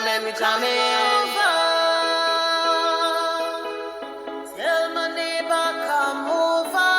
we jamming. Tell my neighbor come over.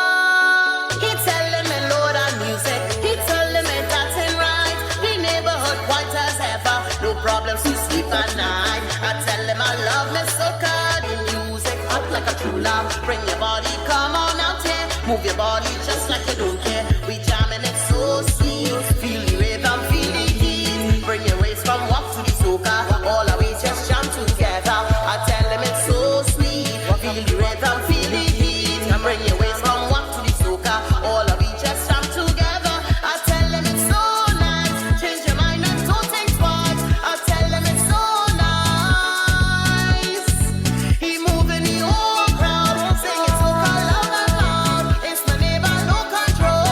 He telling me load on music. He telling me that's ain't right. The neighborhood quiet as ever. No problems to sleep at night. I tell him I love me soca. The music hot like a true love. Bring your body, come on out here. Move your body just like you don't care. We jamming it so sweet. Feel the rhythm, feel the heat. Bring your waist from walk to the soca. All our we just jam together. I tell him it's so sweet. Feel the rhythm, feel the heat. And bring your waist from walk to the soca. All our we just jam together. I tell him it's so nice. Change your mind and don't think twice. I tell him it's so nice. He moving the whole crowd. Singing soca loud and loud. It's my neighbor, no control.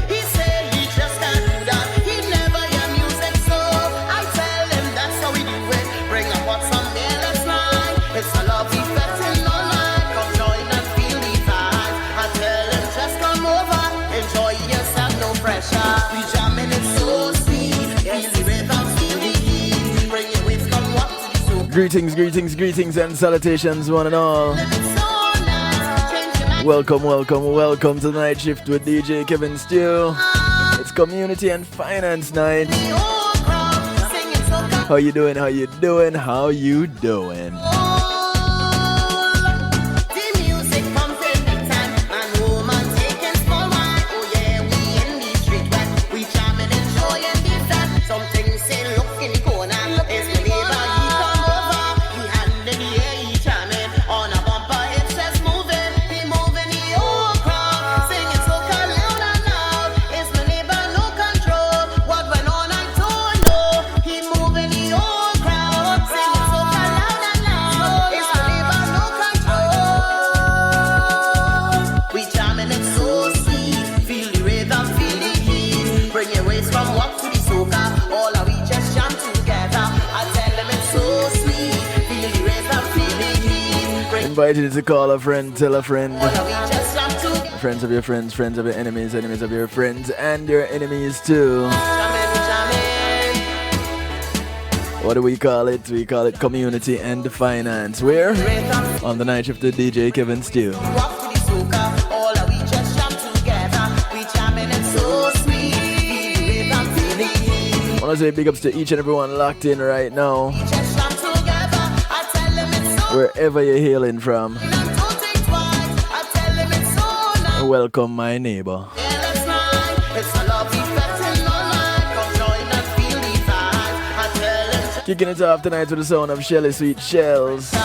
He said he just can't do that. He never hear music, so I tell him that's how we do it. Bring up what's on there, let's ride. It's a lovely fetting all night. Come join and feel the vibe. I tell him just come over. Enjoy yourself, no pressure. We jamming it so sweet. Feel the rhythm, feel the heat. Bring your waist, come walk to the soca. Greetings, greetings, greetings, and salutations, one and all. It's so nice. Change your mind. Welcome, welcome, welcome to the night shift with DJ Kevin Steele. It's Community and Finance Night. The whole crowd singing soca. How you doing? How you doing? How you doing? The music pumping big time, and woman taking small wine. Oh yeah, we in the street wet, we jamming, enjoying the fun. Something say look in the corner, it's the neighbor, he come over. He hand in the air, he jamming, on a bumper it says moving. He moving the whole crowd, singing soca loud and loud. It's my neighbor, no control. What went on I don't know. He moving the whole crowd, singing soca loud and loud. It's my neighbor, no control. We jamming it so sweet. Feel the rhythm, feel the heat. Bring your waist from walk to the soca. All our we just jam together. I tell them it's so sweet. Feel the rhythm, feel the heat. Bring Invited you to call a friend, tell a friend. all our we just jam together. Friends of your friends, friends of your enemies, enemies of your friends, and your enemies too. Jamming. What do we call it? We call it Community and Finance. Where? Rhythm, On the night shift with DJ Kevin Steele. walk to the soca. All our we just jam together. We jamming it so sweet. Feel the rhythm, feel the heat. I want to say big ups to each and everyone locked in right now, We just jam together. I tell them it's so wherever you're hailing from. and don't think twice. I tell them it's so nice. Welcome, my neighbor. Yeah, let's ride. It's a lovely fetting all night. Come join and feel the vibe. I tell them Kicking it off tonight with the sound of Shelly Sweet Shells. we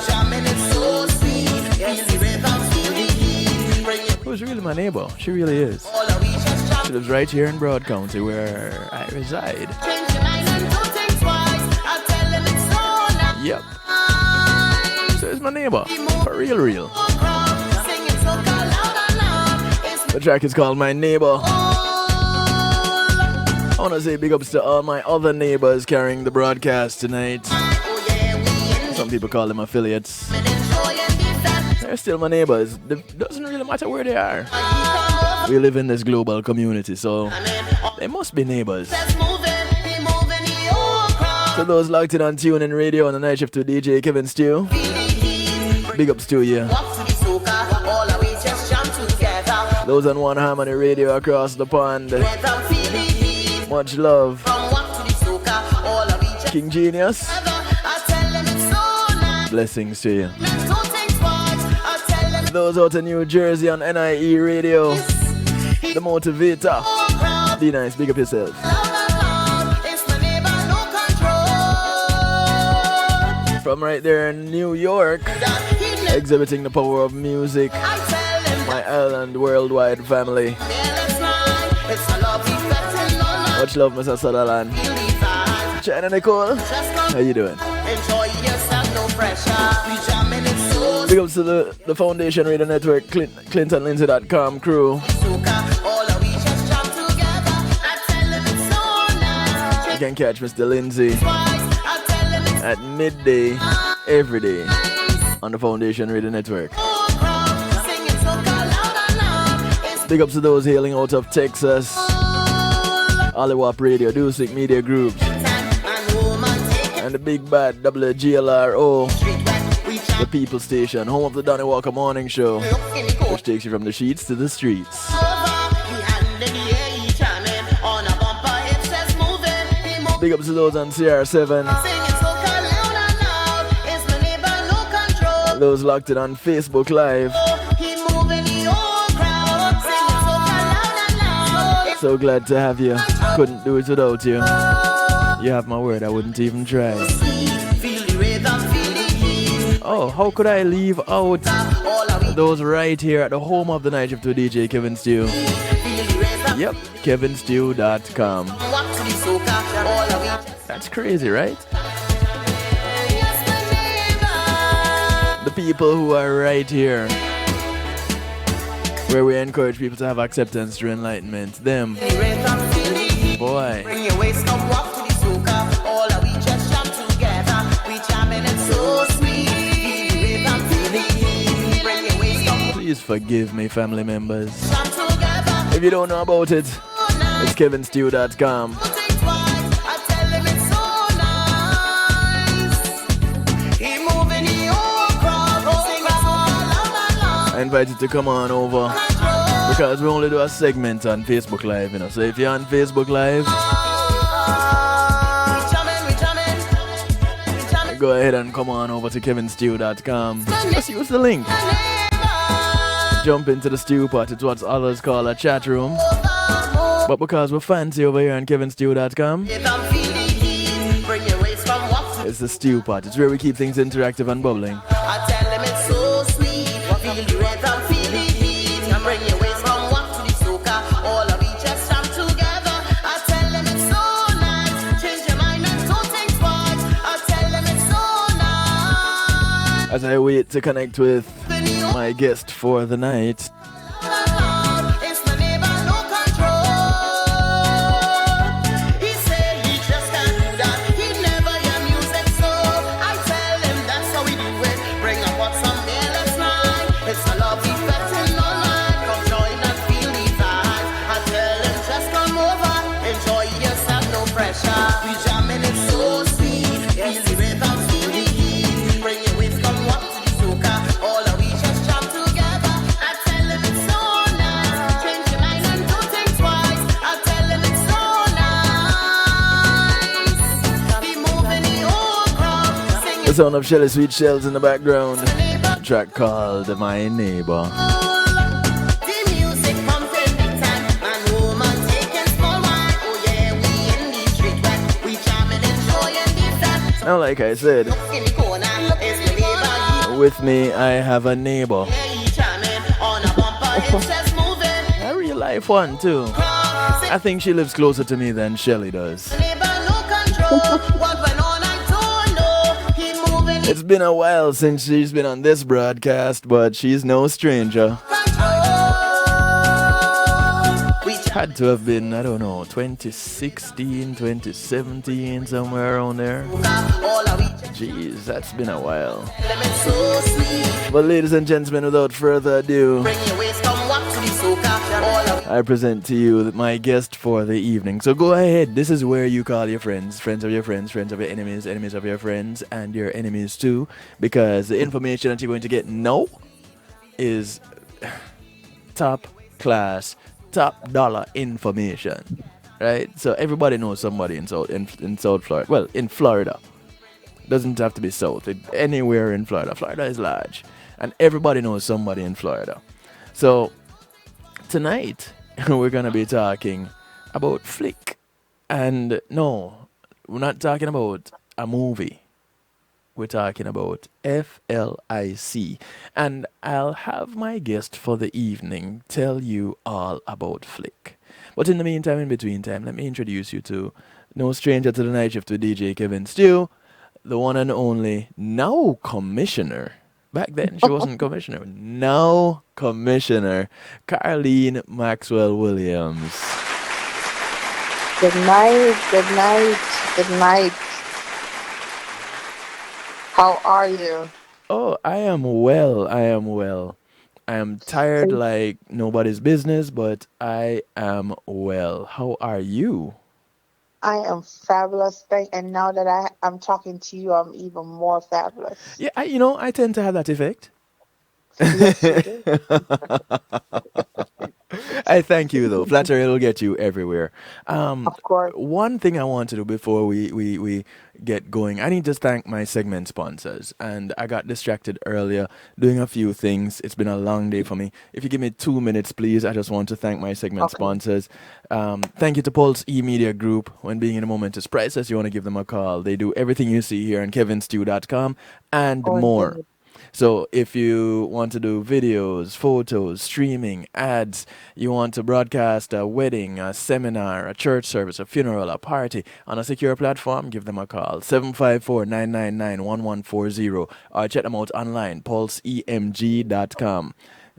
jamming it so sweet. Feel the rhythm, feel the heat. Bring it Who's really my neighbor? She really is. all we just jam. She lives right here in Broad County where I reside. Change your mind and don't think twice. I tell them it's so nice. Yep. So it's my neighbor. For real, real. Singing soca loud and loud. It's The track is called My Neighbor. all. I want to say big ups to all my other neighbors carrying the broadcast tonight. Oh yeah, we in Some people call them affiliates. and enjoying the fun. They're still my neighbors. It doesn't really matter where they are. He come over. We live in this global community, so I mean, they must be neighbors. let's moving. He moving the whole crowd. To those locked in on TuneIn Radio on the night shift to DJ Kevin Steele, Feel the heat. big ups to you. Walk to the soca. All our we just jam together. Those on One Harmony Radio across the pond, Rhythm, feel the heat. much love. From walk to the soca. All our we just King Genius, I tell them it's so nice. blessings to you. Don't think twice. I tell them Those out in New Jersey on NIE Radio, it's the motivator. all crowd. Be nice, big up yourself. Loud and loud. It's my neighbor, no control. From right there in New York, That he never. exhibiting the power of music, I tell them my island worldwide family. yeah, let's ride. It's a lovely fetting all night. Much love, Mr. Sutherland. Feel the vibe. China Nicole, Just come how you doing? enjoy yourself, no pressure. We jamming it so Big ups to the Foundation Radio Network, ClintonLindsay.com crew. soca. All of we just jam together. I tell them it's so nice. You can catch Mr. Lindsay Twice. I tell them it's at midday every day on the Foundation Radio Network. all crowd. Singing soca loud and loud. It's Big ups to those hailing out of Texas, Oliwap Radio, Dusik Media Groups, time. And the big bad WGLRO, the People Station, home of the Donnie Walker Morning Show, which takes you from the sheets to the streets. Big ups to those on CR7. Those locked in on Facebook Live. So glad to have you. Couldn't do it without you. You have my word, I wouldn't even try. Oh, how could I leave out those right here at the home of the night shift with DJ Kevin Stew? Yep, kevinstew.com. That's crazy, right? The people who are right here, where we encourage people to have acceptance through enlightenment. Them. Boy. Please forgive me, family members. If you don't know about it, it's kevinstew.com. I invite you to come on over because we only do a segment on Facebook Live, you know. So if you're on Facebook Live, go ahead and come on over to kevinstew.com. Just use the link. Jump into the stew pot. It's what others call a chat room. But because we're fancy over here on kevinstew.com, it's the stew pot. It's where we keep things interactive and bubbling. As I wait to connect with my guest for the night. The sound of Shelly Sweet Shells in the background. A track called My Neighbor. Now, like I said, with me I have a neighbor. A real life one too. I think she lives closer to me than Shelly does. It's been a while since she's been on this broadcast, but she's no stranger. Had to have been, I don't know, 2016, 2017, somewhere around there. Jeez, that's been a while. But ladies and gentlemen, without further ado, I present to you my guest for the evening. So go ahead. This is where you call your friends, friends of your friends, friends of your enemies, enemies of your friends, and your enemies too. Because the information that you're going to get now is top class, top dollar information. Right? So everybody knows somebody in South Florida. Well, in Florida. Doesn't have to be South. Anywhere in Florida. Florida is large. And everybody knows somebody in Florida. So tonight, we're going to be talking about FLIC. And no, we're not talking about a movie. We're talking about FLIC. And I'll have my guest for the evening tell you all about FLIC. But in the meantime, in between time, let me introduce you to no stranger to the night shift with DJ Kevin Stew, the one and only now Commissioner. Back then, she wasn't Commissioner. Now Commissioner Karlene Maxwell-Williams. Good night, good night, good night. How are you? Oh, I am well. I am tired like nobody's business, but I am well. How are you? I am fabulous. And now that I'm talking to you, I'm even more fabulous. Yeah, I tend to have that effect. Yes, you do. I thank you though. Flattery will get you everywhere. Um, Of course. One thing I want to do before we get going, I need to thank my segment sponsors. And I got distracted earlier doing a few things. It's been a long day for me. If you give me 2 minutes, please, I just want to thank my segment Okay. sponsors. Thank you to Pulse E-Media Group. When being in a moment is priceless, you want to give them a call. They do everything you see here on kevinstew.com and Oh, more. indeed. So if you want to do videos, photos, streaming, ads, you want to broadcast a wedding, a seminar, a church service, a funeral, a party on a secure platform, give them a call. 754-999-1140 or check them out online, pulseemg.com.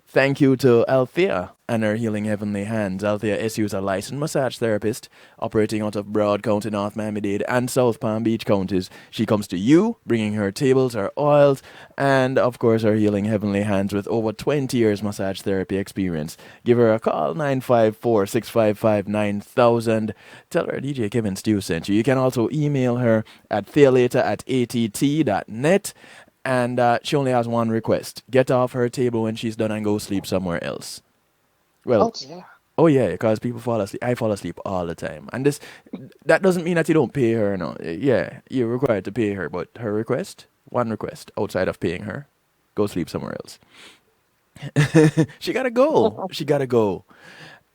Thank you to Althea and her Healing Heavenly Hands. Althea SU is a licensed massage therapist operating out of Broward County, North Miami-Dade, and South Palm Beach counties. She comes to you, bringing her tables, her oils, and of course her Healing Heavenly Hands with over 20 years massage therapy experience. Give her a call, 954-655-9000. Tell her DJ Kevin Stew sent you. You can also email her at thealater@att.net. And she only has one request: get off her table when she's done and go sleep somewhere else. Oh, Well, dear. oh yeah, because people fall asleep. I fall asleep all the time, and that doesn't mean that you don't pay her. No, yeah, you're required to pay her, but her request, one request outside of paying her, go sleep somewhere else. She gotta go. She gotta go.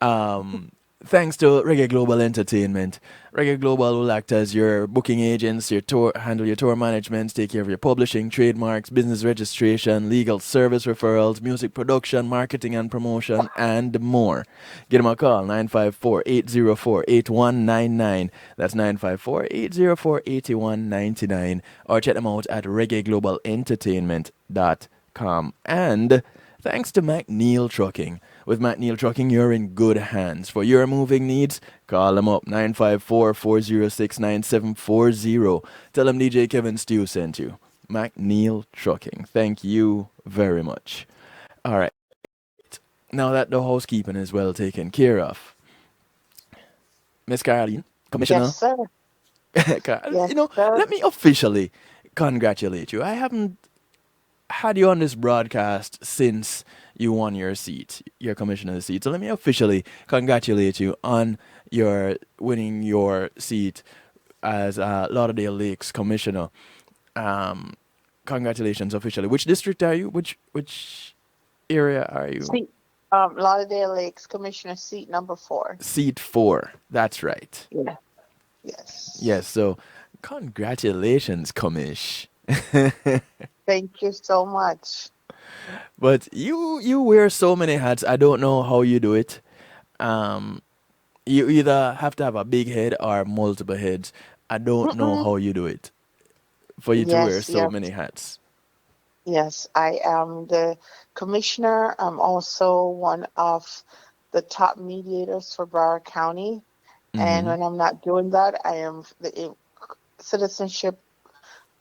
Um, Thanks to Reggae Global Entertainment. Reggae Global will act as your booking agents, your tour, handle your tour management, take care of your publishing, trademarks, business registration, legal service referrals, music production, marketing and promotion, and more. Give them a call, 954-804-8199. That's 954-804-8199. Or check them out at reggaeglobalentertainment.com. And thanks to McNeil Trucking. With McNeil Trucking, you're in good hands. For your moving needs, call them up, 954-406-9740. Tell them DJ Kevin Stew sent you. McNeil Trucking. Thank you very much. All right. Now that the housekeeping is well taken care of, Miss Karlene, Commissioner, Yes, sir. Yes, sir. let me officially congratulate you. I haven't had you on this broadcast since you won your seat, your commissioner's seat. So let me officially congratulate you on your winning your seat as Lauderdale Lakes commissioner. Congratulations officially. Which district are you? Which area are you? Seat, Lauderdale Lakes Commissioner seat number 4. Seat 4. That's right. Yeah. Yes. Yes. So congratulations, commish. Thank you so much. But you wear so many hats. I don't know how you do it. You either have to have a big head or multiple heads. I don't know how you do it for you to wear Yes, so yes, many hats. yes. I am the commissioner. I'm also one of the top mediators for Broward County. And Mm-hmm. when I'm not doing that, I am the citizenship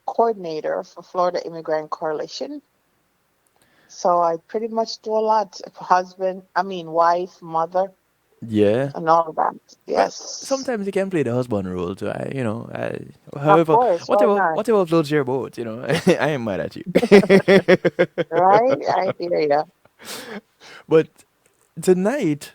coordinator for Florida Immigrant Coalition. So I pretty much do a lot. Wife, mother, Yeah. and all of that. Well, Yes. sometimes you can play the husband role too. Of However, course, why not? whatever floats your boat. I ain't mad at you. Right? I hear you. But tonight,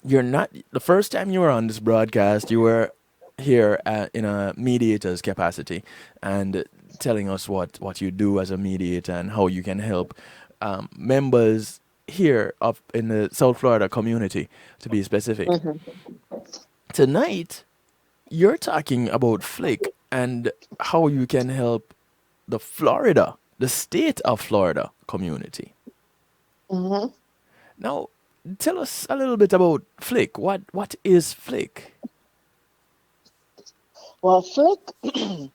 you're not the first time you were on this broadcast. You were here in a mediator's capacity and telling us what you do as a mediator and how you can help members here up in the South Florida community, to be specific. Hmm. Tonight, you're talking about FLIC and how you can help the state of Florida community. Hmm. Now, tell us a little bit about FLIC. What is FLIC? Well, FLIC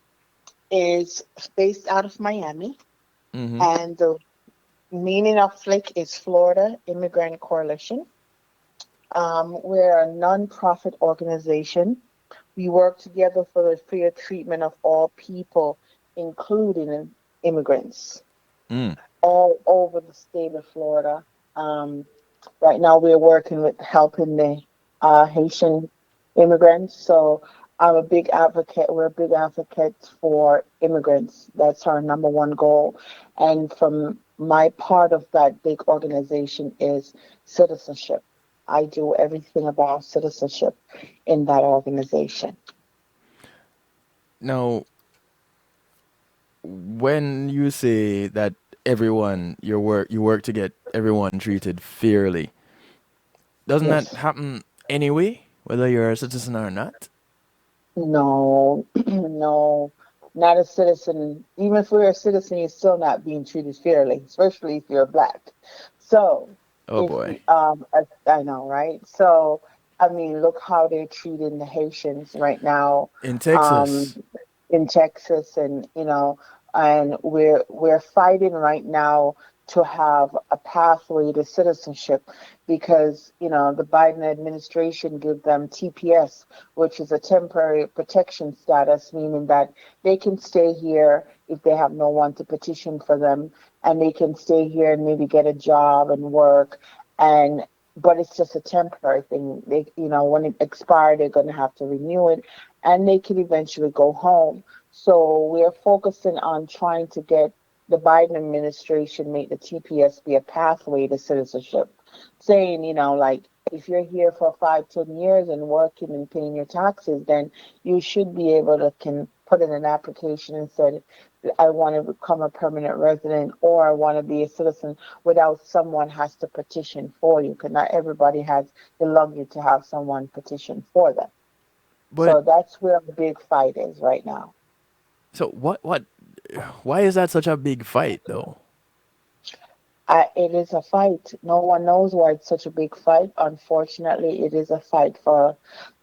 is based out of Miami, Mm-hmm. and the meaning of FLIC is Florida Immigrant Coalition. We're a non-profit organization. We work together for the fair treatment of all people, including immigrants, Mm. all over the state of Florida. Right now, we're working with helping the Haitian immigrants. So I'm a big advocate. We're big advocates for immigrants. That's our number one goal. And from my part of that big organization is citizenship. I do everything about citizenship in that organization. Now, when you say that everyone you work to get everyone treated fairly, doesn't that Yes. happen anyway, whether you're a citizen or not? No, no, not a citizen. Even if we're a citizen, you're still not being treated fairly, especially if you're black. So, Oh boy. I know, right? So, I mean, look how they're treating the Haitians right now. In Um, Texas. in Texas, and and we're fighting right now to have a pathway to citizenship because the Biden administration give them TPS, which is a temporary protection status, meaning that they can stay here if they have no one to petition for them, and they can stay here and maybe get a job and work, and but it's just a temporary thing. When it expires, they're going to have to renew it, and they can eventually go home. So we're focusing on trying to get the Biden administration make the TPS be a pathway to citizenship, saying, like if you're here for 5, 10 years and working and paying your taxes, then you should be able to can put in an application and said, I want to become a permanent resident or I want to be a citizen without someone has to petition for you, because not everybody has the luxury to have someone petition for them. But So that's where the big fight is right now. so what why is that such a big fight though? It is a fight. No one knows why it's such a big fight. Unfortunately, it is a fight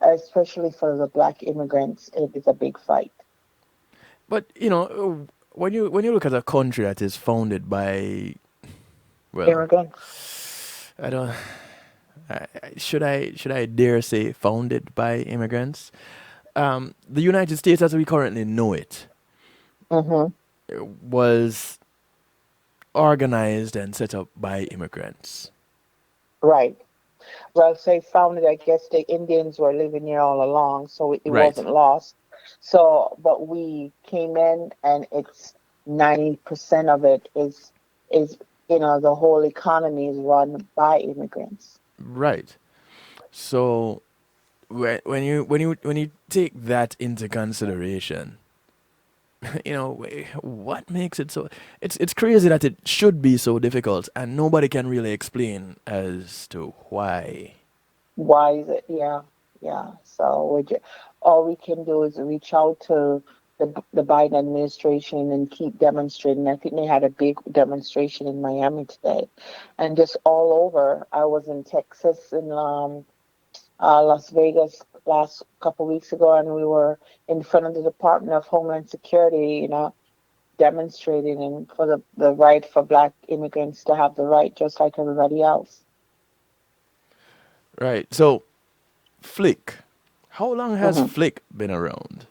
especially for the black immigrants. It is a big fight. But when you look at a country that is founded by, well, Immigrants. I don't should I dare say founded by immigrants? The United States as we currently know it Mm-hmm. was organized and set up by immigrants. Right. Well, say founded, I guess the Indians were living here all along, so it Right. wasn't lost. So, but we came in, and it's 90% of it is the whole economy is run by immigrants. Right. So when you take that into consideration, what makes it so it's crazy that it should be so difficult and nobody can really explain as to why. Why is it? Yeah, yeah. So all we can do is reach out to the Biden administration and keep demonstrating. I think they had a big demonstration in Miami today, and just all over. I was in Texas and Las Vegas last couple weeks ago, and we were in front of the Department of Homeland Security, demonstrating and for the right for Black immigrants to have the right just like everybody else. Right. So FLIC, how long has Hmm. FLIC been around?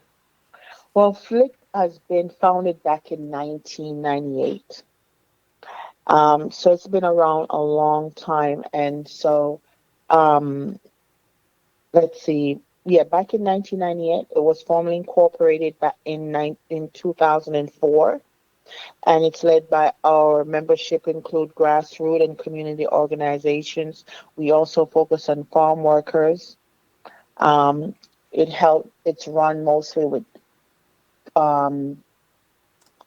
Well, FLIC has been founded back in 1998. So it's been around a long time. And so, um, let's see. Yeah, back in 1998, it was formally incorporated back in 2004, and it's led by our membership include grassroots and community organizations. We also focus on farm workers. Um, it's run mostly with um,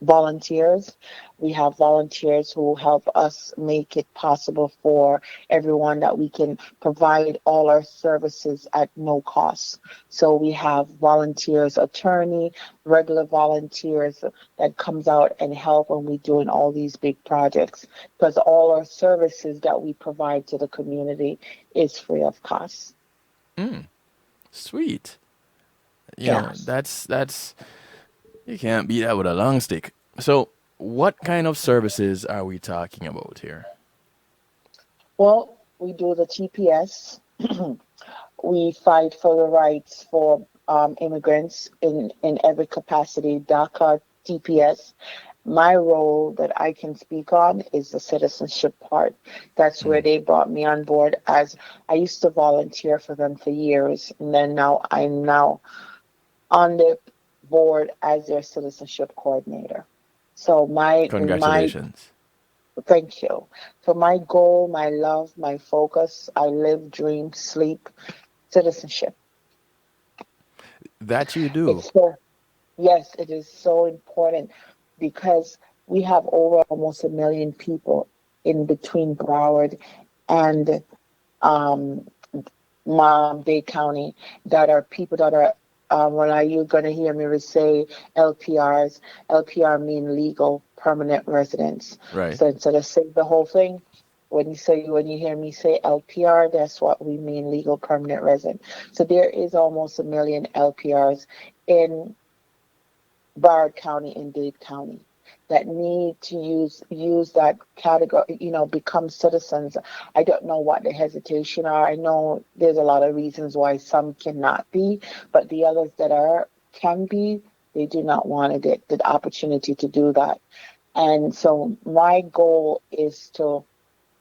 volunteers. We have volunteers who help us make it possible for everyone that we can provide all our services at no cost. So we have volunteers, attorney, regular volunteers that comes out and help when we're doing all these big projects, because all our services that we provide to the community is free of cost. Sweet. Yes. That's you can't beat that with a long stick. So, what kind of services are we talking about here? Well, we do the TPS. We fight for the rights for immigrants in every capacity, DACA, TPS. My role that I can speak on is the citizenship part. That's where they brought me on board, as I used to volunteer for them for years, and then now I'm now on the board as their citizenship coordinator. So my Congratulations. thank you. So my goal, my love, my focus, I live, dream, sleep citizenship. That you do. It's so Yes, it is so important because we have over almost a million people in between Broward and um, Dade County that are people that are, when are you going to hear me say LPRs? LPR mean legal permanent residents. Right. So instead of saying the whole thing, when you hear me say LPR, that's what we mean, legal permanent resident. So there is almost a million LPRs in Broward County and Dade County that need to use that category, become citizens. I don't know what the hesitation are. I know there's a lot of reasons why some cannot be, but the others that are can be, they do not want to get the opportunity to do that. And so my goal is to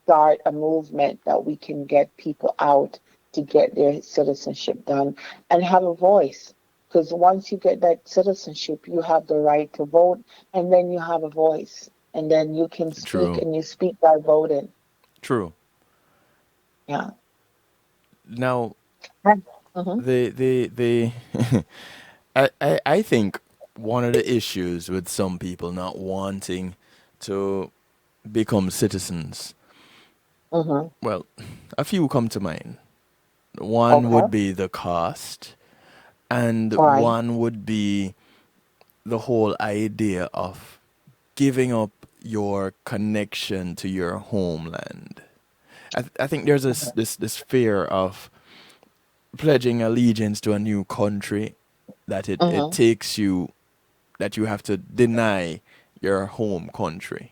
start a movement that we can get people out to get their citizenship done and have a voice. Because once you get that citizenship, you have the right to vote, and then you have a voice, and then you can speak, True. and you speak by voting. True. Yeah. Now, Mm-hmm. the I think one of the issues with some people not wanting to become citizens, Mm-hmm. well, a few come to mind. One Okay. would be the cost, and Right. one would be the whole idea of giving up your connection to your homeland. I think there's this fear of pledging allegiance to a new country that it Mm-hmm. takes you, that you have to deny your home country.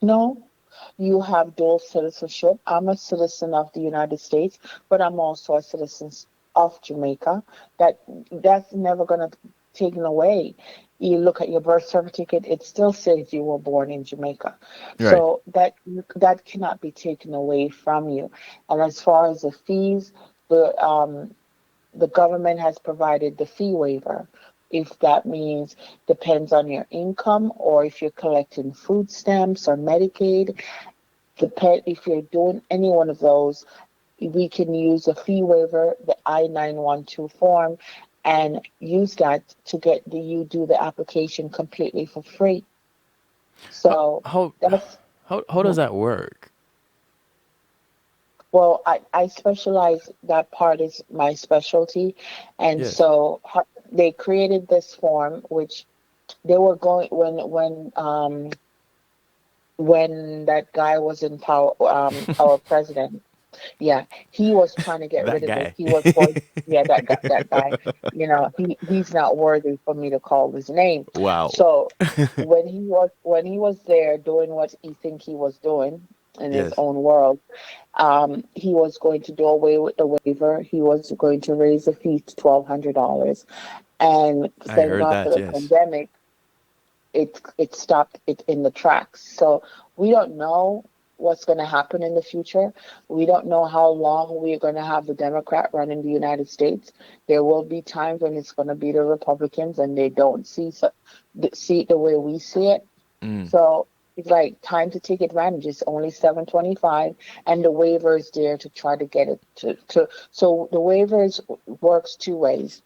No, you have dual citizenship. I'm a citizen of the United States, but I'm also a citizen of Jamaica. That's never going to taken away. You look at your birth certificate; it still says you were born in Jamaica. Right. So that cannot be taken away from you. And as far as the fees, the government has provided the fee waiver. If that means depends on your income or if you're collecting food stamps or Medicaid, if you're doing any one of those, we can use a fee waiver, the I-912 form, and use that to you do the application completely for free. How So how that's how does that work? Well, I specialize, that part is my specialty. And Yes. so they created this form, which they were going, when that guy was in power, our president, yeah, he was trying to get That rid of it. guy. He was going, yeah, that guy, he's not worthy for me to call his name. Wow. So when he was there doing what he think he was doing in his Yes. own world, he was going to do away with the waiver. He was going to raise the fee to $1,200, and I thank heard God for that. the Yes. pandemic, it stopped it in the tracks. So we don't know what's going to happen in the future. We don't know how long we're going to have the Democrat running the United States. There will be times when it's going to be the Republicans, and they don't see it the way we see it. Mm. So it's like time to take advantage. It's only 725, and the waiver is there to try to get it to. So the waivers works two ways.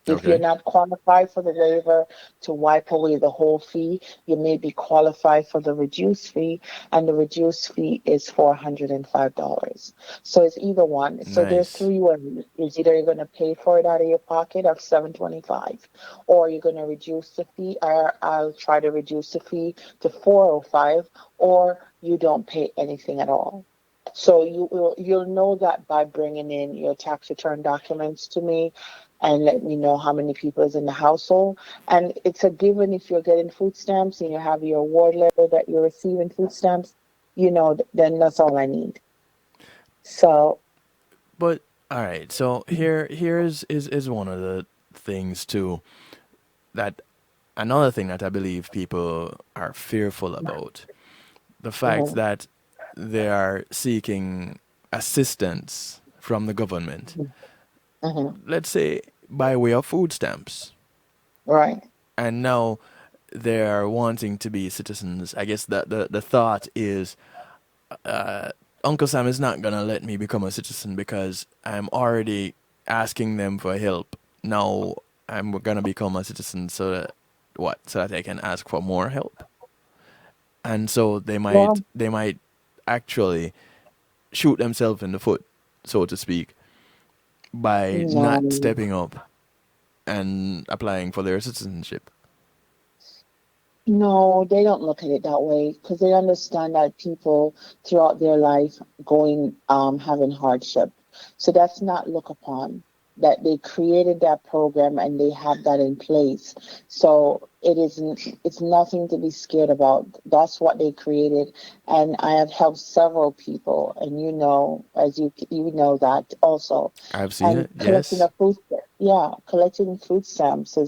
If you're Okay. not qualified for the waiver to wipe away the whole fee, you may be qualified for the reduced fee, and the reduced fee is $405. So it's either one. So there's Nice. three ways. It's either you're going to pay for it out of your pocket of 725, or you're going to reduce the fee, or I'll try to reduce the fee to 405, or you don't pay anything at all. So you'll know that by bringing in your tax return documents to me and let me know how many people is in the household. And it's a given if you're getting food stamps and you have your award letter that you're receiving food stamps, then that's all I need. So, But all right. So here is one of the things too that another thing that I believe people are fearful about, the fact Mhm. that they are seeking assistance from the government, Mhm. let's say by way of food stamps, Right. and now they're wanting to be citizens. I guess that the thought is, Uncle Sam is not gonna let me become a citizen because I'm already asking them for help. Now I'm gonna become a citizen so that what? So that I can ask for more help. And so Well, they might actually shoot themselves in the foot, so to speak, by not no. stepping up and applying for their citizenship. No, they don't look at it that way because they understand that people throughout their life going having hardship. So that's not looked upon. That they created that program and they have that in place. So it's nothing to be scared about. That's what they created. And I have helped several people and as you know that also. I've seen And it, yes. collecting food stamps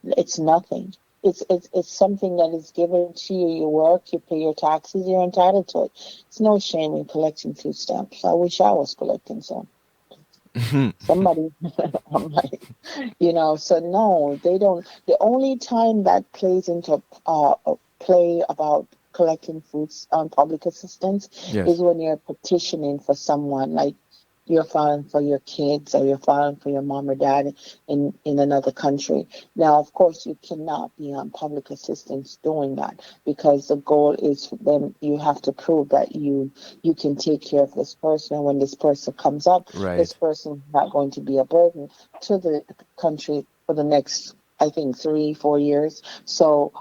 it's nothing. It's something that is given to you. You work, you pay your taxes, you're entitled to it. It's no shame in collecting food stamps. I wish I was collecting some. Somebody, I'm like, so no, they don't. The only time that plays into play about collecting foods on public assistance Yes. is when you're petitioning for someone, like you're filing for your kids or you're filing for your mom or dad in another country. Now, of course, you cannot be on public assistance doing that because the goal is for them. You have to prove that you can take care of this person, and when this person comes up, this Right. person is not going to be a burden to the country for the next, I think, 3 4 years. So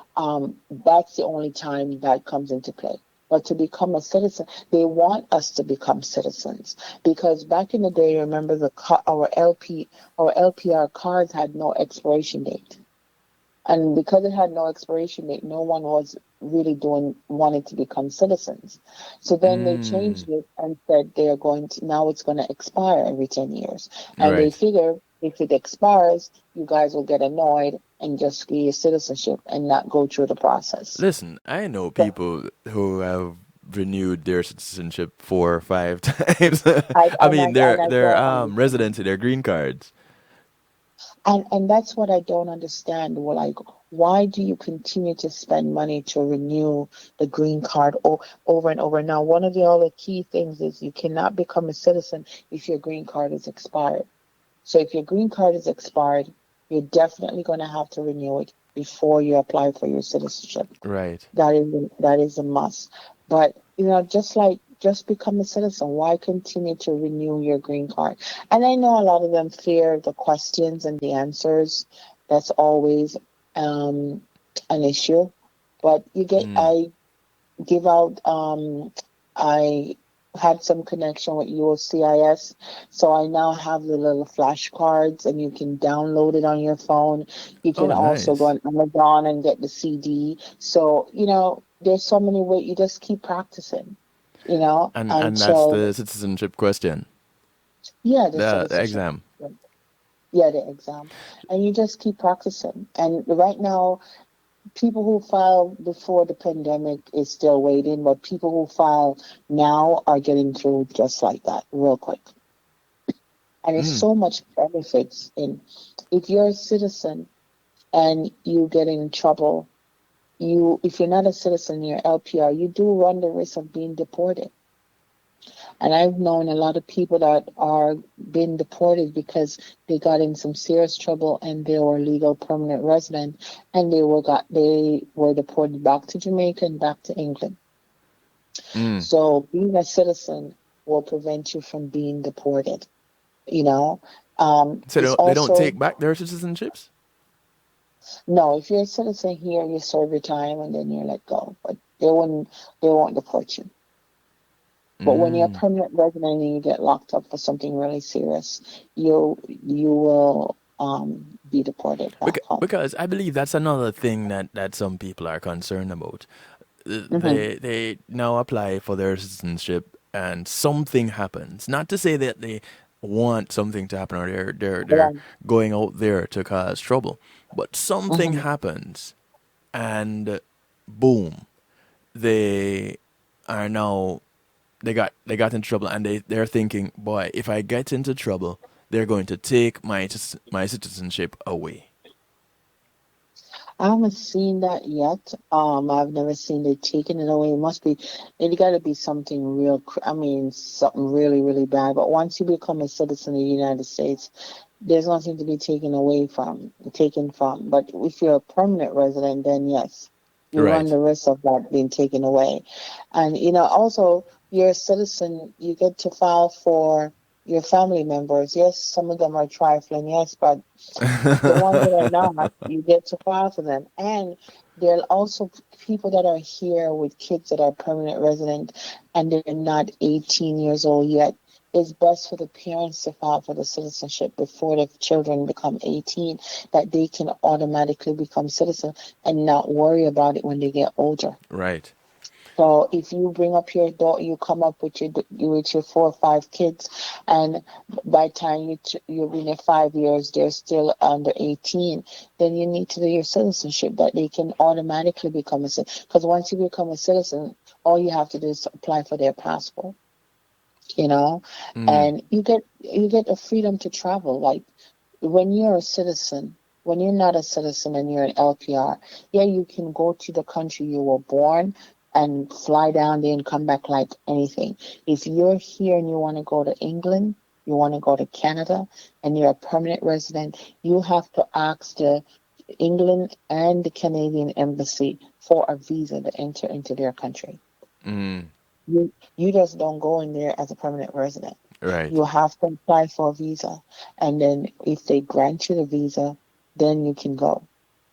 that's the only time that comes into play. But to become a citizen, they want us to become citizens because back in the day, remember our LPR cards had no expiration date. And because it had no expiration date, no one was really wanting to become citizens. So then they Mm, changed it and said now it's going to expire every 10 years. And they right. figure if it expires, you guys will get annoyed and just get your citizenship and not go through the process. Listen, I know So people who have renewed their citizenship 4 or 5 times. I mean, and I they're don't understand. residency, their green cards. And that's what I don't understand. Well, like, why do you continue to spend money to renew the green card over and over? Now, one of the other key things is you cannot become a citizen if your green card is expired. So if your green card is expired, you're definitely going to have to renew it before you apply for your citizenship. Right. That is a must. But just become a citizen. Why continue to renew your green card? And I know a lot of them fear the questions and the answers. That's always um, an issue. But Mm. I give out. I had some connection with USCIS, so I now have the little flashcards, and you can download it on your phone. You can Oh, also go nice. on Amazon and get the CD. So there's so many ways. You just keep practicing, And that's until the citizenship question. yeah, the The citizenship. exam. Yeah, the exam, and you just keep practicing. And right now, people who filed before the pandemic is still waiting, but people who file now are getting through just like that, real quick. And there's Mm. so much benefits in if you're a citizen and you get in trouble, if you're not a citizen, you're LPR, you do run the risk of being deported. And I've known a lot of people that are being deported because they got in some serious trouble and they were legal permanent resident and they were deported back to Jamaica and back to England. Mm. So being a citizen will prevent you from being deported. You know, So it's they don't also take back their citizenships? no. If you're a citizen here, you serve your time and then you're let go. But they won't deport you. But when you're a Mm. permanent resident and you get locked up for something really serious, you will be deported back home. Because I believe that's another thing that some people are concerned about. Hmm. They now apply for their citizenship and something happens. Not to say that they want something to happen or they're Yeah. going out there to cause trouble, but something Hmm. happens and boom, they are now they got into trouble, and they're thinking, boy, if I get into trouble, they're going to take my citizenship away. I haven't seen that yet. I've never seen it taken it away. It got to be something something really, really bad. But once you become a citizen of the United States, there's nothing to be taken from. But if you're a permanent resident, then yes, you run Right. the risk of that being taken away. And, also, you're a citizen, you get to file for your family members. Yes, some of them are trifling, yes, but the ones that are not, you get to file for them. And there are also people that are here with kids that are permanent resident and they're not 18 years old yet. It's best for the parents to file for the citizenship before the children become 18, that they can automatically become citizen and not worry about it when they get older. Right. So if you bring up your daughter, you come up with your 4 or 5 kids, and by the time you've been there 5 years, they're still under 18. Then you need to do your citizenship that they can automatically become a citizen. Because once you become a citizen, all you have to do is apply for their passport. Mm. And you get the freedom to travel. Like when you're a citizen. When you're not a citizen and you're an LPR, yeah, you can go to the country you were born and fly down there and come back like anything. If you're here and you want to go to England, you want to go to Canada, and you're a permanent resident, you have to ask the England and the Canadian embassy for a visa to enter into their country. Mm. You just don't go in there as a permanent resident. Right. You have to apply for a visa, and then if they grant you the visa, then you can go.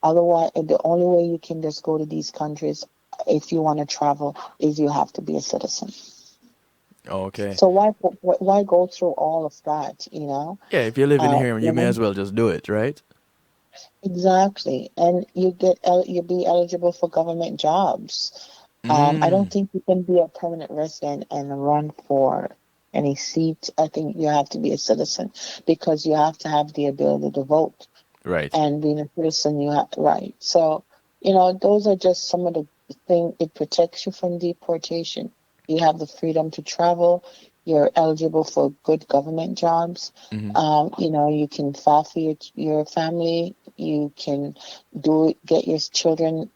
Otherwise, the only way you can just go to these countries if you want to travel is you have to be a citizen. Okay. So why go through all of that? Yeah, if you're living Uh, here, you you may know? as well just do it, right? Exactly, and you be eligible for government jobs. I Mm. don't think you can be a permanent resident and run for any seat. I think you have to be a citizen because you have to have the ability to vote. Right. And being a citizen, you have right. So, those are just some of the things. It protects you from deportation. You have the freedom to travel. You're eligible for good government jobs. Hmm. You can file for your family. You can get your children,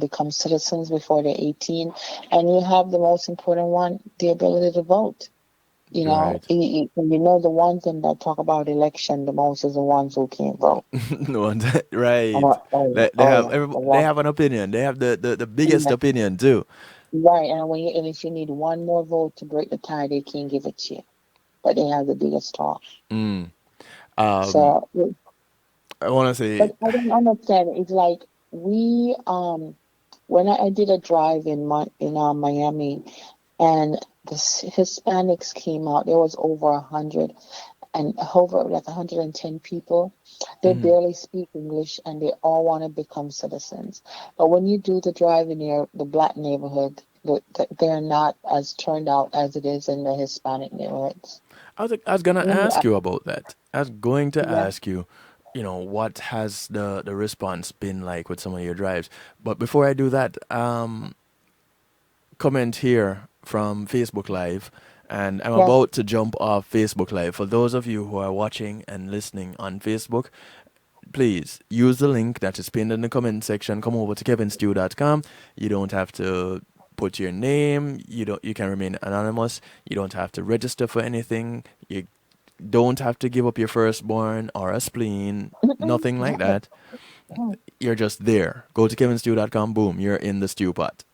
become citizens before they're 18. And you have the most important one, the ability to vote. Right. The ones that talk about election the most is the ones who can't vote. No one, right. Yeah. They Oh have yeah. they have an opinion. They have the biggest Yeah. opinion too. Right. And if you need one more vote to break the tie, they can't give it to you. But they have the biggest talk. Mm. Um, So, I want to say, but I don't understand. It's like when I did a drive in Miami, and the Hispanics came out. There was over 100 and over like 110 people. They mhm. barely speak English, and they all want to become citizens. But when you do the drive in the black neighborhood, they're not as turned out as it is in the Hispanic neighborhoods. I was gonna Mm, ask you about that. I was going to Yeah. ask you, what has the response been like with some of your drives? But before I do that, comment here from Facebook Live, and I'm Yes. about to jump off Facebook Live. For those of you who are watching and listening on Facebook, please use the link that is pinned in the comment section. Come over to kevinstew.com. You don't have to put your name. You can remain anonymous. You don't have to register for anything. You don't have to give up your firstborn or a spleen. Nothing like that. You're just there. Go to kevinstew.com. Boom, you're in the stew pot,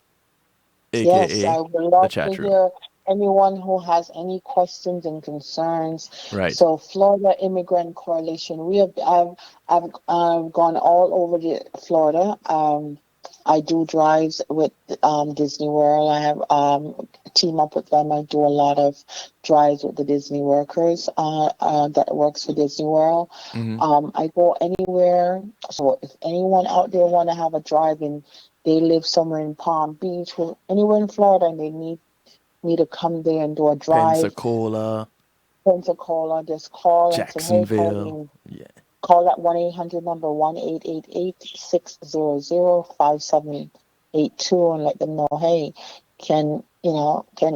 Yes, aka I would the love to chat room. hear anyone who has any questions and concerns. Right. So, Florida Immigrant Coalition, I've gone all over Florida. I do drives with Disney World. I have team up with them. I do a lot of drives with the Disney workers that works for Disney World. Mm-hmm. I go anywhere. So if anyone out there want to have a drive-in, they live somewhere in Palm Beach or anywhere in Florida, and they need me to come there and do a drive, Pensacola, Pensacola, just call and say, hey, Jacksonville. Karlene, Yeah. Call that 1-800 number 1-888-600-5782 and let them know, hey, can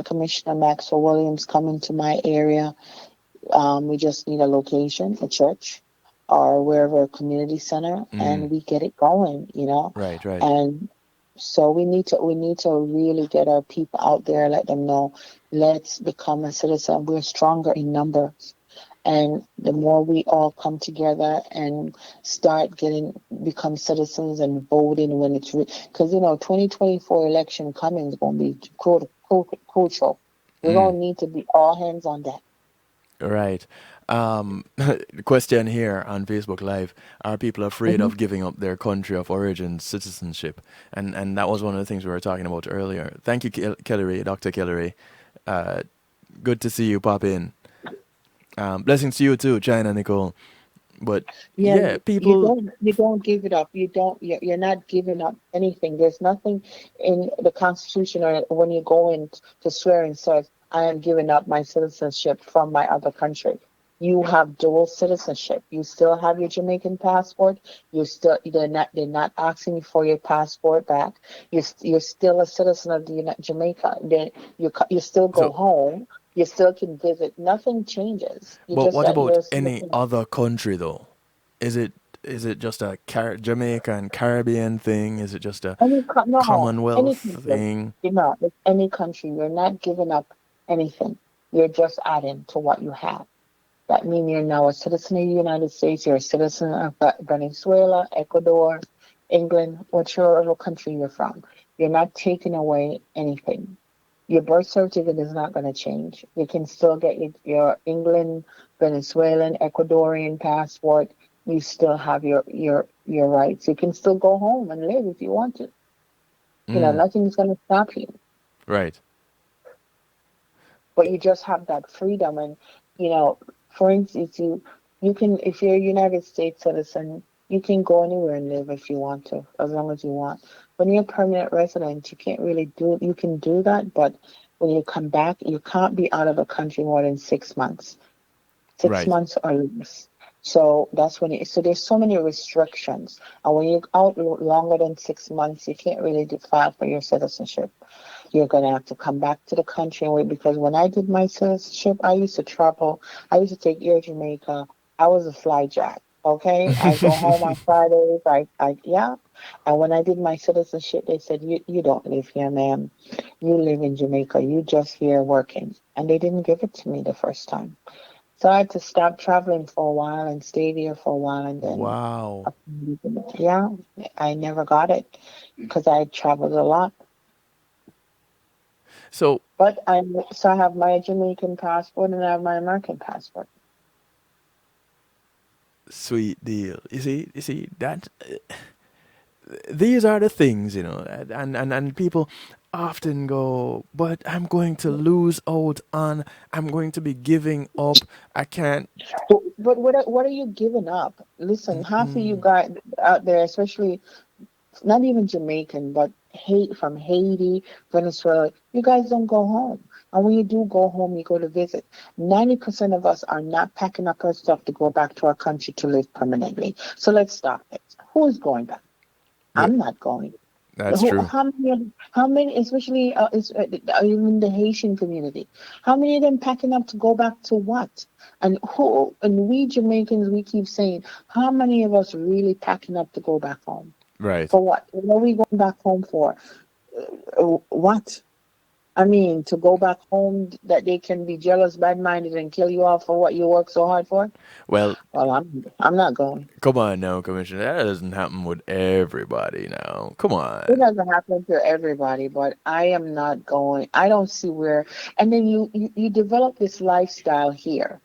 Commissioner Maxwell-Williams come into my area? We just need a location, a church, or wherever, a community center, and we get it going, Right, right. And so we need to really get our people out there, let them know, let's become a citizen. We're stronger in numbers. And the more we all come together and start become citizens and voting when it's because 2024 election coming is going to be crucial. We're going to need to be all hands on deck. Right. Question here on Facebook Live: are people afraid of giving up their country of origin citizenship? And that was one of the things we were talking about earlier. Thank you, Kellery, Dr. Kellery. Good to see you pop in. Blessings to you too, China Nicole. But people you don't give it up. You're not giving up anything. There's nothing in the Constitution or when you go in to swear and says, I am giving up my citizenship from my other country. You have dual citizenship. You still have your Jamaican passport. They're not asking you for your passport back. You're still a citizen of the Jamaica. You still go home. You still can visit. Nothing changes. But what about any other country, though? Is it just a Jamaican Caribbean thing? Is it just a Commonwealth thing? Any country. You're not giving up anything. You're just adding to what you have. That means you're now a citizen of the United States. You're a citizen of Venezuela, Ecuador, England, whichever country you're from. You're not taking away anything. Your birth certificate is not going to change. You can still get your England, Venezuelan, Ecuadorian passport. You still have your rights. You can still go home and live if you want to. Nothing's going to stop you. Right. But you just have that freedom. And, for instance, you can, if you're a United States citizen, you can go anywhere and live if you want to, as long as you want. When you're a permanent resident, you can't really you can do that, but when you come back, you can't be out of the country more than 6 months. 6 months or less. So that's so there's so many restrictions. And when you're out longer than 6 months, you can't really file for your citizenship. You're going to have to come back to the country and wait, because when I did my citizenship, I used to travel. I used to take Air Jamaica. I was a flyjack. Okay, I go home on Fridays. And when I did my citizenship, they said, you don't live here, ma'am. You live in Jamaica. You just here working. And they didn't give it to me the first time. So I had to stop traveling for a while and stay there for a while. And then, wow. Yeah, I never got it because I traveled a lot. But I have my Jamaican passport and I have my American passport. Sweet deal. You see that these are the things, and people often go, but I'm going to lose out on, I'm going to be giving up. I can't. But what are you giving up? Listen, half of you guys out there, especially not even Jamaican, but from Haiti, Venezuela, you guys don't go home. And when you do go home, you go to visit. 90% of us are not packing up our stuff to go back to our country to live permanently. So let's stop it. Who is going back? Yeah. I'm not going. That's true. How many, especially in the Haitian community, how many of them packing up to go back to what? And we Jamaicans, we keep saying, how many of us really packing up to go back home? Right. For what? What are we going back home for? What? I mean, to go back home that they can be jealous, bad-minded, and kill you off for what you work so hard for? Well, I'm not going. Come on now, Commissioner. That doesn't happen with everybody now. Come on. It doesn't happen to everybody, but I am not going. I don't see where. And then you develop this lifestyle here.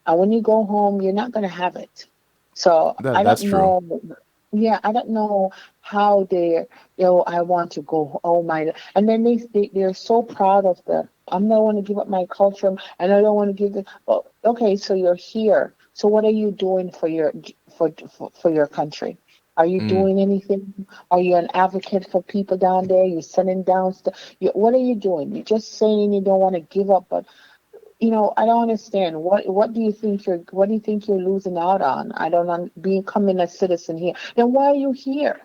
And when you go home, you're not going to have it. So I don't know. True. Yeah, I don't know how I want to go. Oh my! And then they're so proud of I'm not want to give up my culture, and I don't want to give it. Well, okay, so you're here. So what are you doing for your country? Are you doing anything? Are you an advocate for people down there? You're sending down stuff. What are you doing? You're just saying you don't want to give up, but I don't understand. What do you think you're losing out on? I don't becoming a citizen here. Then why are you here?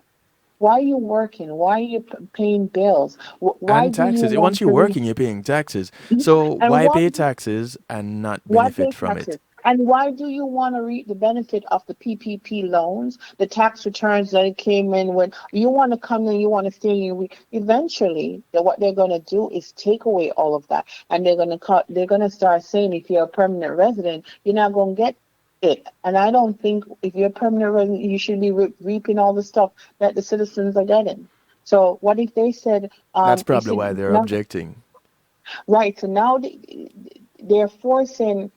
Why are you working? Why are you paying bills? Why And do you taxes. Once want you're to working, you're paying taxes. So and why what pay taxes and not why pay benefit from it? taxes? And why do you want to reap the benefit of the PPP loans, the tax returns that it came in when you want to come in, you want to stay in? Eventually, what they're going to do is take away all of that, and they're going to start saying if you're a permanent resident, you're not going to get it. And I don't think if you're a permanent resident, you should be reaping all the stuff that the citizens are getting. So what if they said, That's you probably see, why they're now, objecting. right? So now they're forcing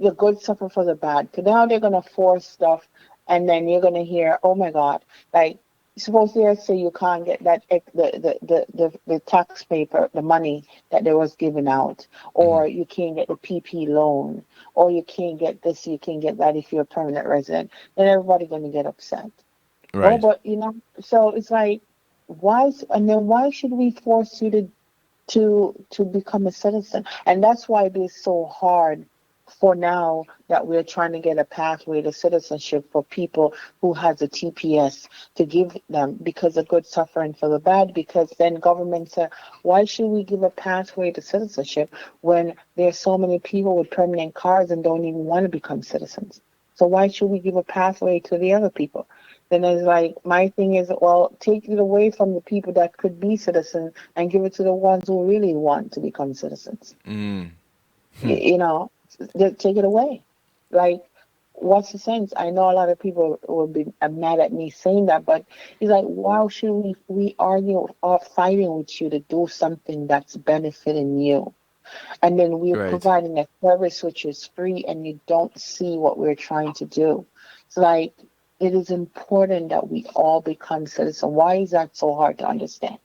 the good suffer for the bad. So now they're gonna force stuff, and then you're gonna hear, oh my God, like suppose they say you can't get that the tax paper, the money that they was given out, Hmm. or you can't get the PP loan, or you can't get this, you can't get that if you're a permanent resident. Then everybody's gonna get upset. Oh, Right. but so it's like, and then why should we force you to become a citizen? And that's why it is so hard for now that we're trying to get a pathway to citizenship for people who has a TPS to give them, because of good suffering for the bad. Because then government said, why should we give a pathway to citizenship when there's so many people with permanent cards and don't even want to become citizens? So why should we give a pathway to the other people? Then it's like, my thing is, well, take it away from the people that could be citizens and give it to the ones who really want to become citizens. Mm. You know, just take it away. Like, what's the sense? I know a lot of people will be mad at me saying that, but it's like, why should we argue or fighting with you to do something that's benefiting you? And then we're Right. providing a service which is free, and you don't see what we're trying to do. It's like, it is important that we all become citizens. Why is that so hard to understand?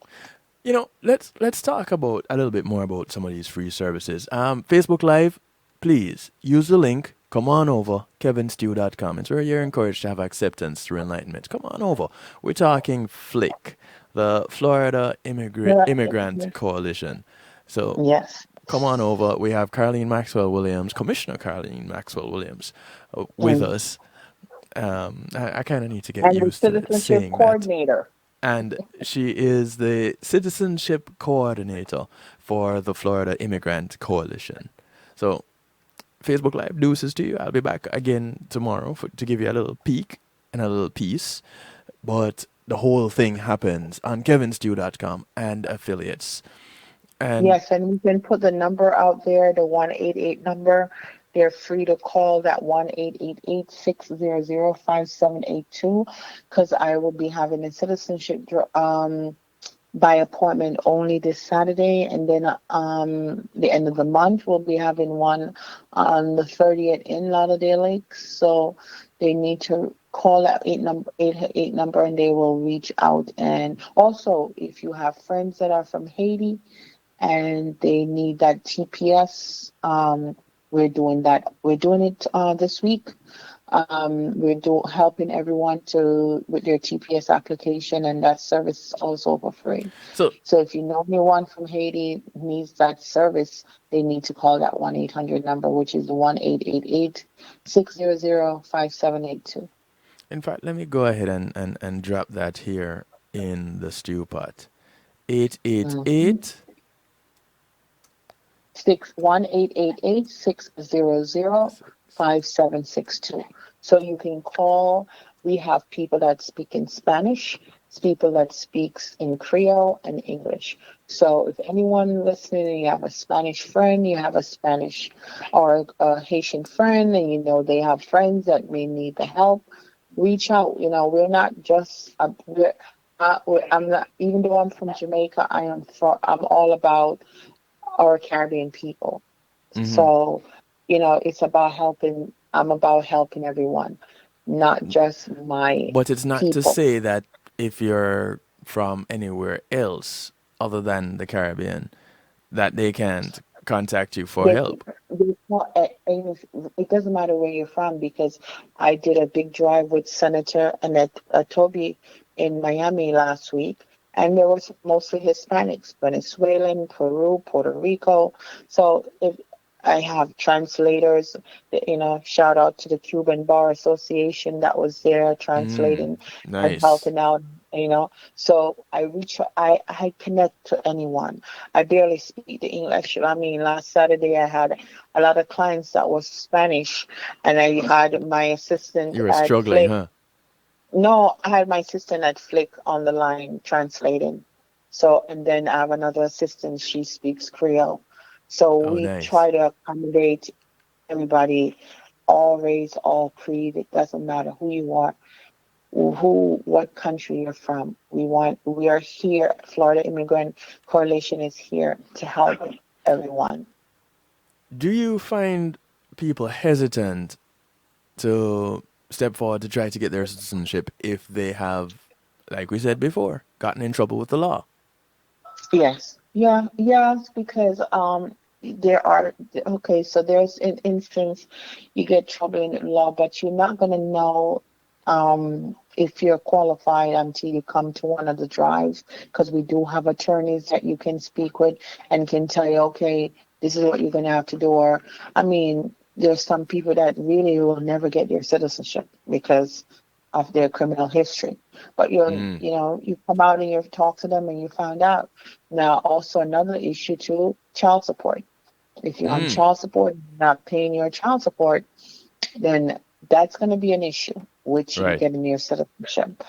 Let's talk about a little bit more about some of these free services. Facebook Live, please use the link. Come on over, kevinstew.com. It's where you're encouraged to have acceptance through enlightenment. Come on over. We're talking FLIC, the Florida Immigrant Coalition. So Yes. come on over. We have Karlene Maxwell-Williams, Commissioner Karlene Maxwell-Williams, with Mm. us. I kind of need to get And the used to citizenship saying that. coordinator. And she is the citizenship coordinator for the Florida Immigrant Coalition. So, Facebook Live deuces to you. I'll be back again tomorrow to give you a little peek and a little piece. But the whole thing happens on kevinstew.com and affiliates. And Yes, and we can put the number out there, the 188 number. They're free to call that 1-888-600-5782, because I will be having a citizenship by appointment only this Saturday, and then the end of the month we'll be having one on the 30th in Lauderdale Lakes. So they need to call that 888 number, and they will reach out. And also, if you have friends that are from Haiti and they need that TPS, we're doing that. We're doing it this week. Helping everyone with their TPS application, and that service is also for free. so, So if you know anyone from Haiti needs that service, they need to call that 1-800 number, which is 1-888-600-5782. in fact, let me go ahead and drop that here in the stew pot. 888. 1-888-600-5762. So you can call. We have people that speak in Spanish, people that speaks in Creole and English. So if anyone listening, you have a Spanish friend, you have a Spanish or a Haitian friend, and they have friends that may need the help, reach out. We're not just I'm not, even though I'm from Jamaica, I'm all about our Caribbean people. Mm-hmm. So, it's about helping. I'm about helping everyone, not just my But it's not to people. say that if you're from anywhere else other than the Caribbean, that they can't contact you for They, help. it doesn't matter where you're from, because I did a big drive with Senator Annette Toby in Miami last week, and there was mostly Hispanics, Venezuelan, Peru, Puerto Rico. So I have translators, shout out to the Cuban Bar Association that was there Mm, translating and nice. helping out, So I connect to anyone. I barely speak the English. I mean, last Saturday I had a lot of clients that was Spanish, and I had my assistant You were at struggling, FLIC. huh? No, I had my assistant at FLIC on the line translating. So, and then I have another assistant, she speaks Creole. So Oh, we nice. try to accommodate everybody, all race, all creed. It doesn't matter who you are, what country you're from. We are here. Florida Immigrant Coalition is here to help everyone. Do you find people hesitant to step forward to try to get their citizenship if they have, like we said before, gotten in trouble with the law? Yes. Yeah, yes, because there are okay, so there's an instance you get trouble in the law, but you're not gonna know if you're qualified until you come to one of the drives, because we do have attorneys that you can speak with and can tell you, okay, this is what you're gonna have to do. Or I mean, there's some people that really will never get their citizenship because of their criminal history. But Mm, you come out and you talk to them and you find out. Now, also another issue too, child support. If you're on mm, child support and you're not paying your child support, then that's going to be an issue with you right, getting your citizenship.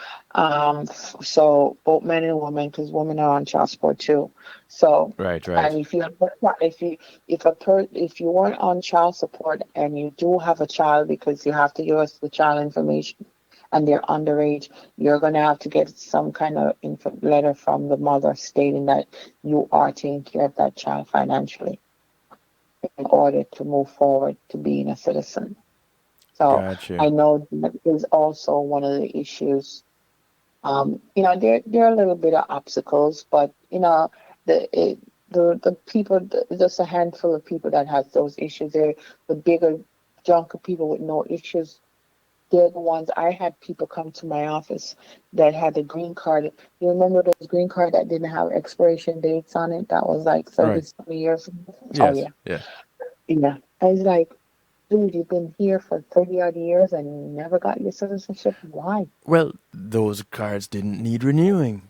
So both men and women, because women are on child support too. So, right, and right. if you weren't on child support and you do have a child, because you have to give us the child information and they're underage, you're going to have to get some kind of letter from the mother stating that you are taking care of that child financially in order to move forward to being a citizen. So I Gotcha. know that is also one of the issues. There are a little bit of obstacles, but the it, the people, just a handful of people that has those issues. They're the bigger chunk of people with no issues. They're the ones. I had people come to my office that had the green card. You remember those green card that didn't have expiration dates on it? That was like 30 Right. some years. Oh Yes. yeah, Yeah. yeah. I was like, dude, you've been here for 30 odd years and you never got your citizenship. Why? Well, those cards didn't need renewing.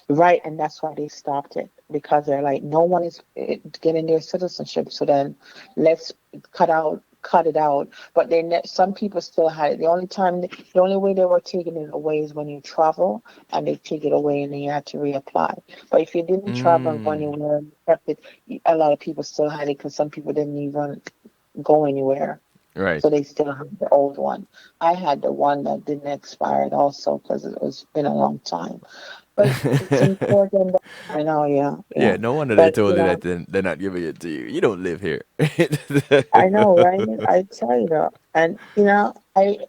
Right, and that's why they stopped it, because they're like, no one is getting their citizenship. So then, let's cut it out. But some people still had it. The only way they were taking it away is when you travel, and they take it away, and then you have to reapply. But if you didn't travel and go Mm, anywhere and kept it, a lot of people still had it because some people didn't even go anywhere. right. So they still have the old one. I had the one that didn't expire also because it was been a long time. But it's important. I know, yeah, Yeah, yeah. no wonder they But told you that they're not giving it to you. You don't live here. I know, right? I tell you, and I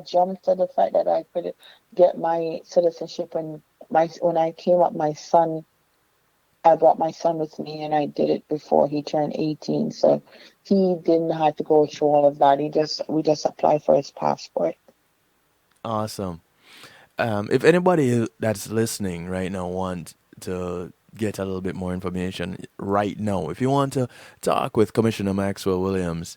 jumped at the fact that I could get my citizenship, and when I came up, I brought my son with me, and I did it before he turned 18, so he didn't have to go through all of that. We just applied for his passport. Awesome. If anybody that's listening right now want to get a little bit more information right now, if you want to talk with Commissioner Maxwell-Williams,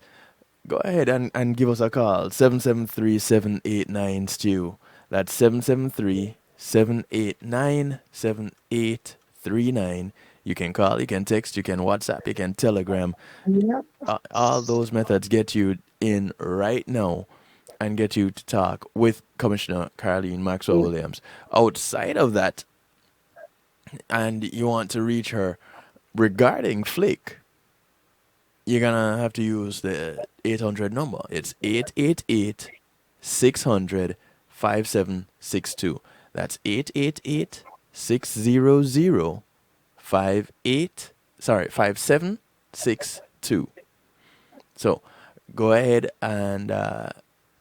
go ahead and give us a call. 773-789-STEW. That's 773-789-7839. You can call, you can text, you can WhatsApp, you can Telegram. Yep. All those methods get you in right now and get you to talk with Commissioner Karlene Maxwell-Williams. Outside of that, and you want to reach her regarding FLIC, you're gonna have to use the 800 number. It's 888-600-5762. That's 888-600-58, sorry, 5762. So go ahead and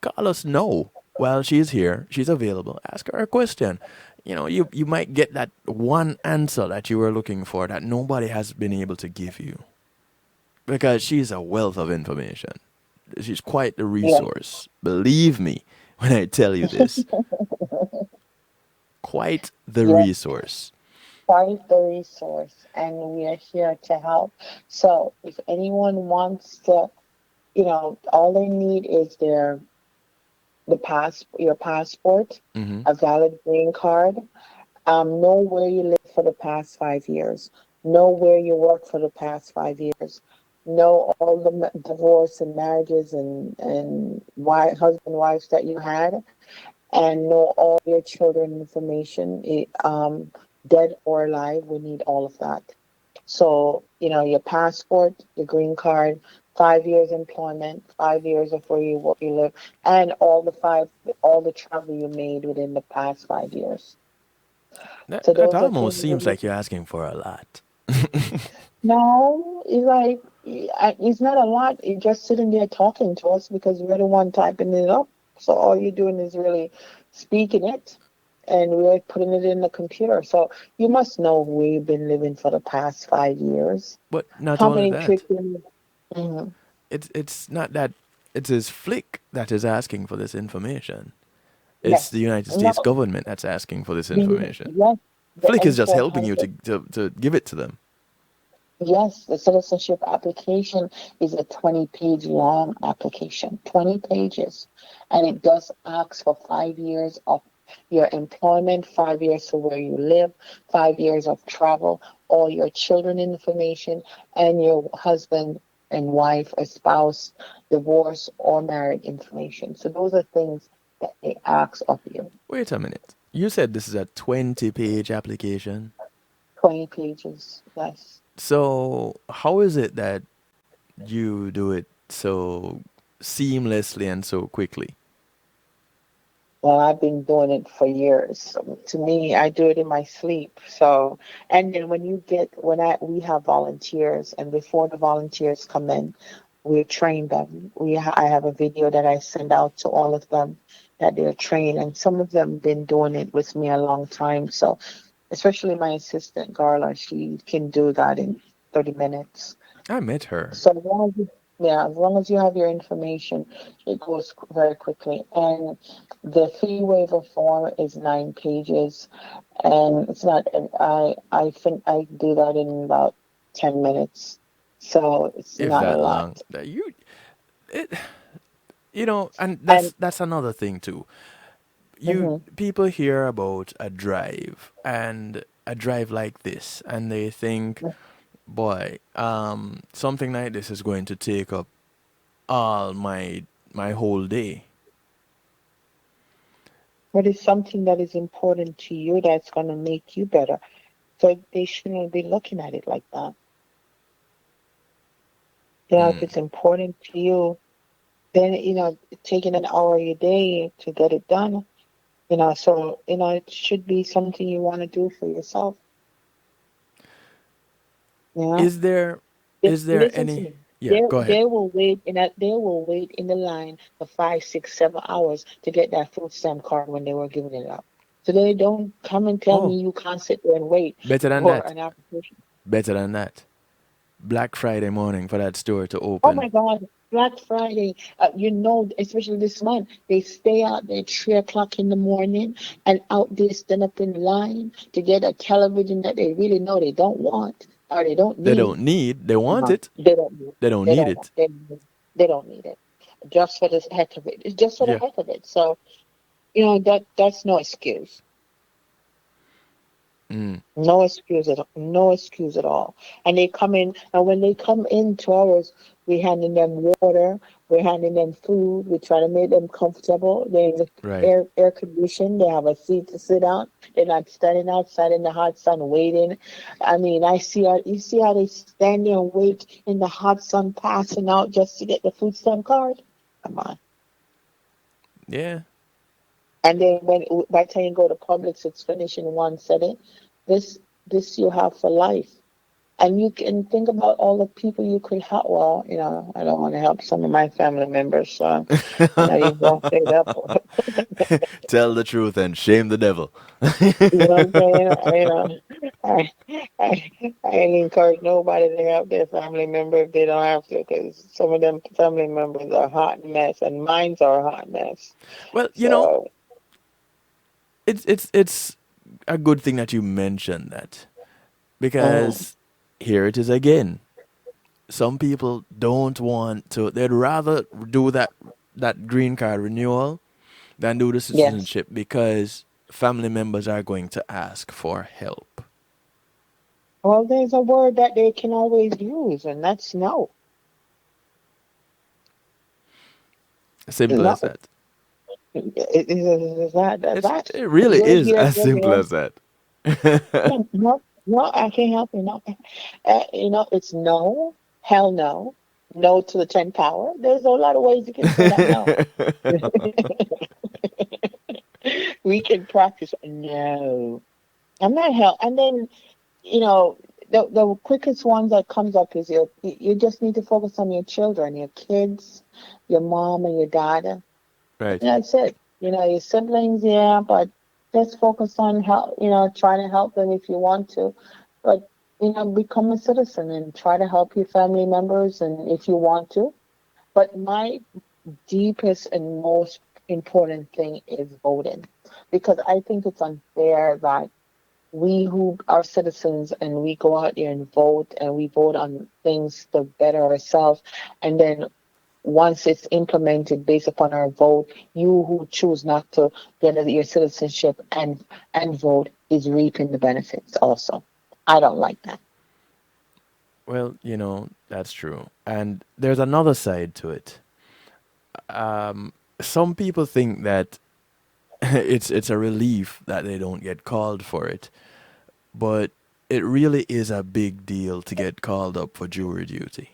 call us now while she's here. She's available. Ask her a question. You might get that one answer that you were looking for that nobody has been able to give you, because she's a wealth of information. She's quite the Yeah. resource. Believe me when I tell you this. Quite the Yeah. resource. quite the resource, and we are here to help. So if anyone wants to, all they need is your passport, Mm-hmm. a valid green card, know where you live for the past 5 years, know where you work for the past 5 years, know all the divorce and marriages and husband wives that you had, and know all your children information, dead or alive. We need all of that. So, your passport, your green card, 5 years employment, 5 years of where you live, and all the travel you made within the past 5 years. So That those are things almost that seems like you're asking for a lot. no, it's like it's not a lot. You're just sitting there talking to us because we're the one typing it up. So all you're doing is really speaking it, and we're putting it in the computer. So you must know where you've been living for the past 5 years. But not How only many that, trips? Mhm. it's not that it is FLIC that is asking for this information. It's the Yes. United No. States government that's asking for this the- information. Yes. The FLIC is just import helping has you to give it to them. Yes, the citizenship application is a 20-page long application, 20 pages. And it does ask for 5 years of your employment, 5 years for where you live, 5 years of travel, all your children information, and your husband and wife or spouse, divorce or married information. So those are things that they ask of you. Wait a minute. You said this is a 20-page application. 20 pages, yes. So how is it that you do it so seamlessly and so quickly? Well, I've been doing it for years. So to me, I do it in my sleep. So, and then we have volunteers, and before the volunteers come in, we train them. I have a video that I send out to all of them that they're trained, and some of them been doing it with me a long time. So, especially my assistant Garla, she can do that in 30 minutes. I met her. So as long as you have your information, it goes very quickly. And the fee waiver form is 9 pages, and it's not. I think I do that in about 10 minutes, so it's If not a that long. lot. It, and And that's another thing too. mhm. People hear about a drive and a drive like this, and they think, boy, something like this is going to take up all my whole day. What is something that is important to you that's going to make you better? So they shouldn't be looking at it like that. If it's important to you, then taking an hour a day to get it done. So it should be something you want to do for yourself. Yeah. Is there Listen to any? me. Yeah, go ahead. They will wait in the line for 5, 6, 7 hours to get that food stamp card when they were giving it out. So they don't come and tell Oh, me you can't sit there and wait better than for that. an application. Better than that. Black Friday morning for that store to Oh open. my God, Black Friday, especially this month, they stay out there 3 o'clock in the morning and out there stand up in line to get a television that they really know they don't want or they don't They need. don't need. They want it. They don't need. They don't They need don't want. it. They don't need it. Just for the heck of it. It's just for the Yeah. heck of it. So that's no excuse. Mm. No excuse at all. And they come in, and when they come into ours, we handing them water, we're handing them food, we try to make them comfortable. There's Right. air conditioned, they have a seat to sit on. They're not standing outside in the hot sun waiting. I mean, you see how they stand there and wait in the hot sun passing out just to get the food stamp card? Come on. Yeah. And then by the time you go to Publix, it's finished in one setting. This this you have for life. And you can think about all the people you could help. Well, I don't want to help some of my family members, so I'm not even going to say that. Tell the truth and shame the devil. You know what I'm saying? I, I, I ain't encourage nobody to help their family member if they don't have to, because some of them family members are a hot mess, and mine's are a hot mess. Well, So, it's a good thing that you mentioned that. Because here it is again. Some people don't want to. They'd rather do that green card renewal than do the Yes. citizenship because family members are going to ask for help. Well, there's a word that they can always use, and that's no. Simple No. as that. Is that It really you're is here, as you're simple here. as that. No, no, no, I can't help you. No, it's no, hell no, no to the 10th power. There's a lot of ways you can say that no. We can practice no. I'm not hell. And then, you know, the quickest ones that comes up is you just need to focus on your children, your kids, your mom and your dad. And Right. that's it. Your siblings, yeah, but just focus on help, trying to help them if you want to. But, become a citizen and try to help your family members and if you want to. But my deepest and most important thing is voting. Because I think it's unfair that we who are citizens and we go out there and vote and we vote on things to better ourselves, and then once it's implemented based upon our vote, you who choose not to get your citizenship and vote is reaping the benefits also. I don't like that. Well, that's true. And there's another side to it. Some people think that it's a relief that they don't get called for it, but it really is a big deal to get called up for jury duty.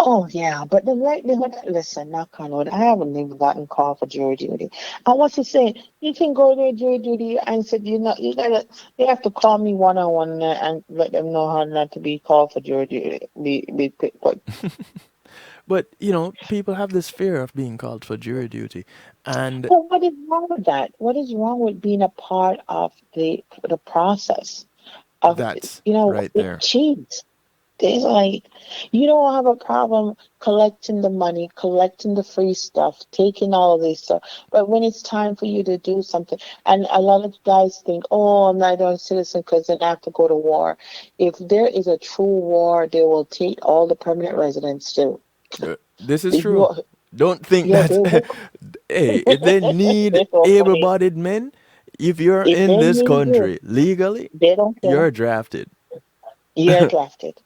Oh yeah, but the likelihood, listen, knock on wood, I haven't even gotten called for jury duty. I want to say you can go to jury duty and said they have to call me one on one and let them know how not to be called for jury duty. But But, people have this fear of being called for jury duty. And well, what is wrong with that? What is wrong with being a part of the process of that's right it there. cheats. It's like you don't have a problem collecting the money, collecting the free stuff, taking all of this stuff. But when it's time for you to do something, and a lot of guys think, "Oh, I'm not a citizen because then I have to go to war." If there is a true war, they will take all the permanent residents too. This is If true. you, Don't think yeah, that, they will. hey, if they need They're so able funny. bodied men, if you're If in they this need you, country legally, they don't care. you're drafted. You're drafted.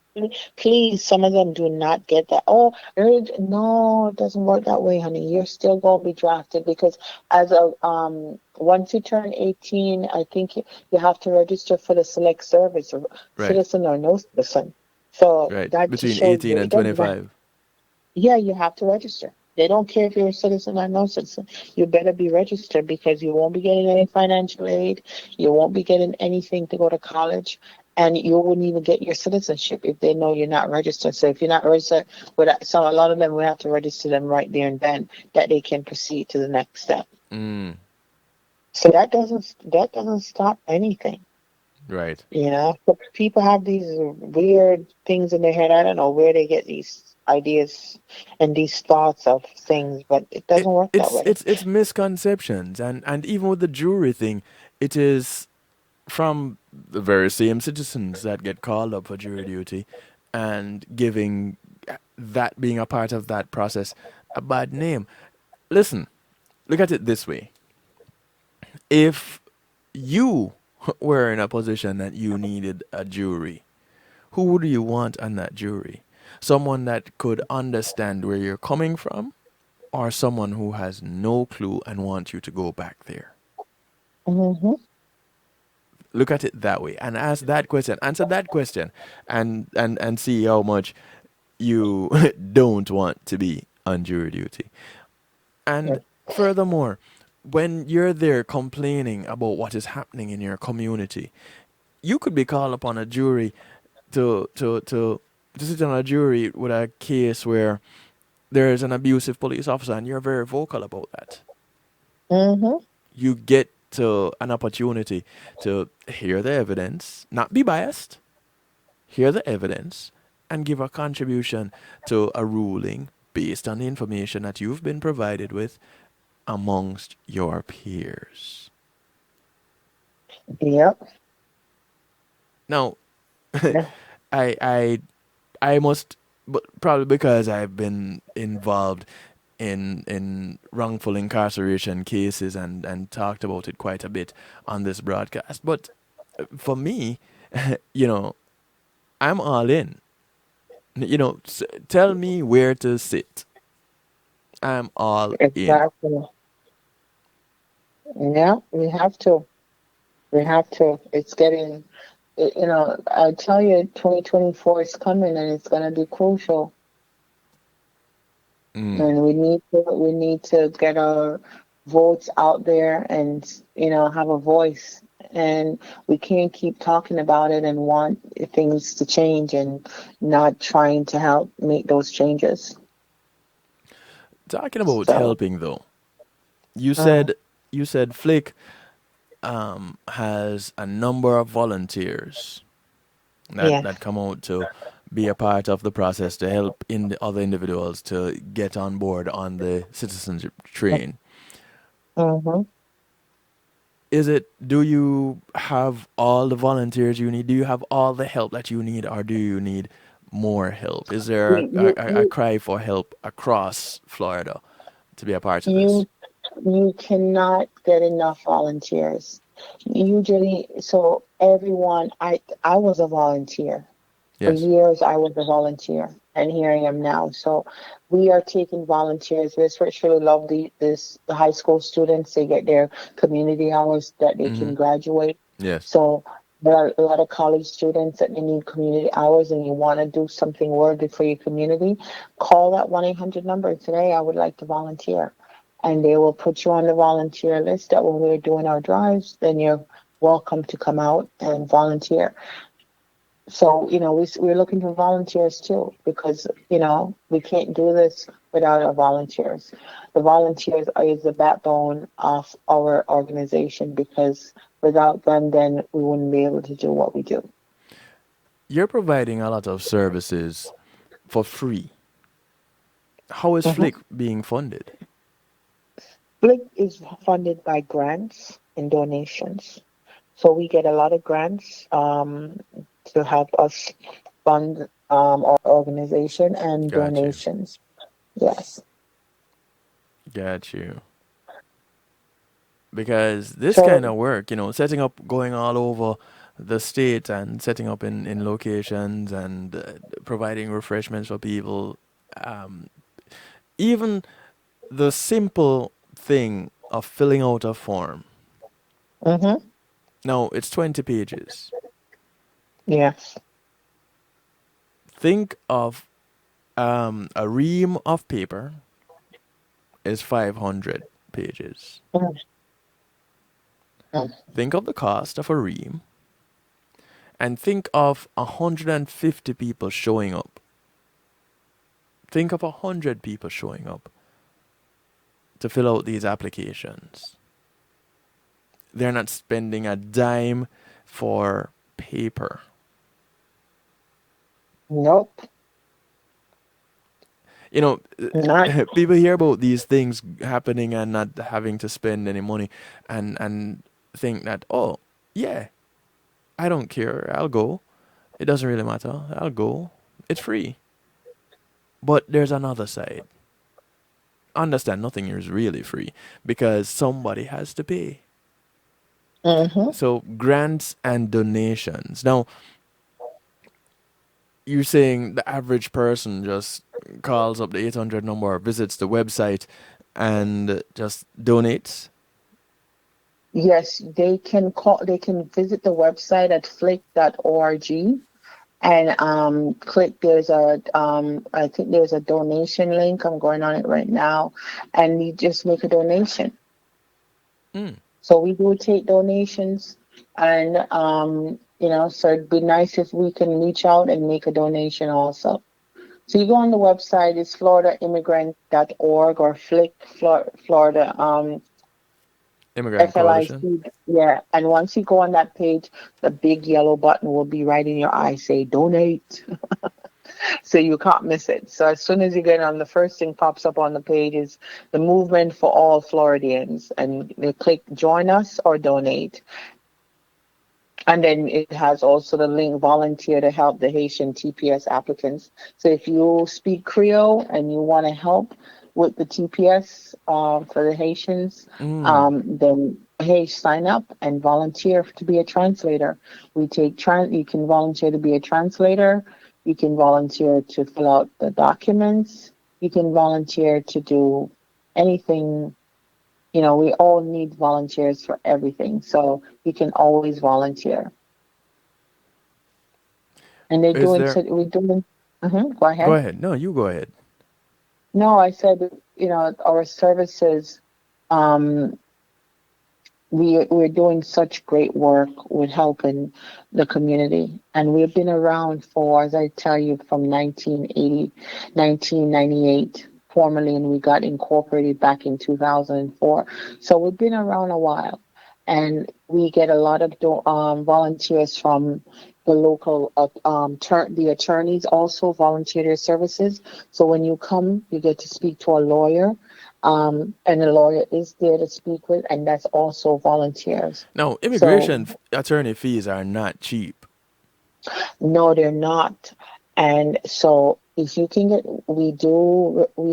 Please, some of them do not get that. Oh, no, it doesn't work that way, honey. You're still going to be drafted because once you turn 18, I think you have to register for the select service, or Right, citizen or no citizen. So right. that just Between shows 18 you and it doesn't matter. 25. Yeah, you have to register. They don't care if you're a citizen or no citizen. You better be registered because you won't be getting any financial aid. You won't be getting anything to go to college. And you wouldn't even get your citizenship if they know you're not registered. So if you're not registered, so a lot of them, we have to register them right there and then that they can proceed to the next step. Mm, So that doesn't stop anything. right. So people have these weird things in their head. I don't know where they get these ideas and these thoughts of things, but it doesn't work that way. It's misconceptions, and even with the jury thing, it is from the very same citizens that get called up for jury duty, and giving that being a part of that process a bad name. Listen, look at it this way: if you were in a position that you needed a jury, who would you want on that jury? Someone that could understand where you're coming from, or someone who has no clue and wants you to go back there? Hmm. Look at it that way and ask that question, answer that question, and see how much you don't want to be on jury duty. And furthermore, when you're there complaining about what is happening in your community, you could be called upon a jury to sit on a jury with a case where there is an abusive police officer and you're very vocal about that. Hmm. You get to an opportunity to hear the evidence, not be biased, hear the evidence, and give a contribution to a ruling based on the information that you've been provided with amongst your peers. Yep. Now, Yeah. I I I must, but probably because I've been involved in wrongful incarceration cases and talked about it quite a bit on this broadcast. But for me, you know, I'm all in. Tell me where to sit. I'm all in. Exactly. Yeah, we have to. We have to. It's getting, I tell you, 2024 is coming and it's going to be crucial. Mm. And we need to get our votes out there and, have a voice. And we can't keep talking about it and want things to change and not trying to help make those changes. Talking about So, helping though, you uh, said you said Flick has a number of volunteers yes. that come out to be a part of the process to help in the other individuals to get on board on the citizenship train. Mm-hmm. Do you have all the volunteers you need? Do you have all the help that you need, or do you need more help? Is there You, you, a you, cry for help across Florida to be a part of this? you you cannot get enough volunteers. Usually, so everyone, I was a volunteer. For Yes. years, I was a volunteer, and here I am now. So we are taking volunteers. We especially love the high school students. They get their community hours that they Mm-hmm. can graduate. Yes. So there are a lot of college students that they need community hours, and you want to do something worthy for your community. Call that 1-800 number today. I would like to volunteer, and they will put you on the volunteer list. That when we're doing our drives, then you're welcome to come out and volunteer. So, we're looking for volunteers too, because, we can't do this without our volunteers. The volunteers is the backbone of our organization because without them, then we wouldn't be able to do what we do. You're providing a lot of services for free. How is hmm Flick being funded? FLIC is funded by grants and donations. So we get a lot of grants to help us fund our organization and Got you. donations. Yes. Got you. Because this kind So of work, setting up, going all over the state and setting up in locations and providing refreshments for people, um, even the simple thing of filling out a form. hmm Now, it's 20 pages. Yes. Think of a ream of paper is 500 pages. Mm, mm. Think of the cost of a ream and think of 150 people showing up. Think of 100 people showing up to fill out these applications. They're not spending a dime for paper. Nope. You know, Not. people hear about these things happening and not having to spend any money and think that, oh, yeah, I don't care. I'll go. It doesn't really matter. I'll go. It's free. But there's another side. Understand, nothing is really free because somebody has to pay. hmm So grants and donations. Now, you're saying the average person just calls up the 800 number, visits the website, and just donates? Yes, they can call. They can visit the website at flic.org and click. There's I think there's a donation link. I'm going on it right now, and you just make a donation. Mm. So we do take donations, and so it'd be nice if we can reach out and make a donation also. So you go on the website, it's floridaimmigrant.org or FLIC, Florida, Immigrant Coalition? FLIC, yeah. And once you go on that page, the big yellow button will be right in your eye, say donate. So you can't miss it. So as soon as you get on, the first thing pops up on the page is the movement for all Floridians. And they click join us or donate. And then it has also the link volunteer to help the Haitian TPS applicants. So if you speak Creole and you want to help with the TPS for the Haitians, Mm. then hey, sign up and volunteer to be a translator. We take you can volunteer to be a translator. You can volunteer to fill out the documents. You can volunteer to do anything. We all need volunteers for everything. So you can always volunteer. And they're Is doing, there? so we're doing, go Go ahead. ahead. No, you go ahead. No, I said, our services, um, we're doing such great work with helping the community. And we've been around for, as I tell you, from 1998 formally, and we got incorporated back in 2004. So we've been around a while. And we get a lot of volunteers from the local, the attorneys also volunteer their services. So when you come, you get to speak to a lawyer, and the lawyer is there to speak with, and that's also volunteers. No, So attorney fees are not cheap. no, they're not. And so if you can get, we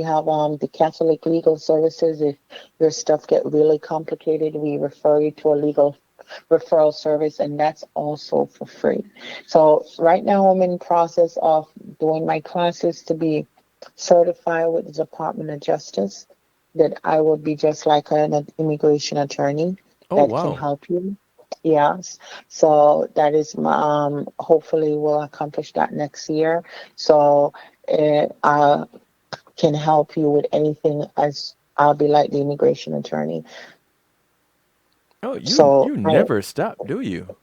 have the Catholic Legal Services. If your stuff get really complicated, we refer you to a legal referral service, and that's also for free. So right now I'm in process of doing my classes to be certified with the Department of Justice, that I will be just like an immigration attorney Oh that can wow. help you. Yes. So that is my, hopefully we'll accomplish that next year. So I can help you with anything, as I'll be like the immigration attorney. Oh, you So you never stop, do you?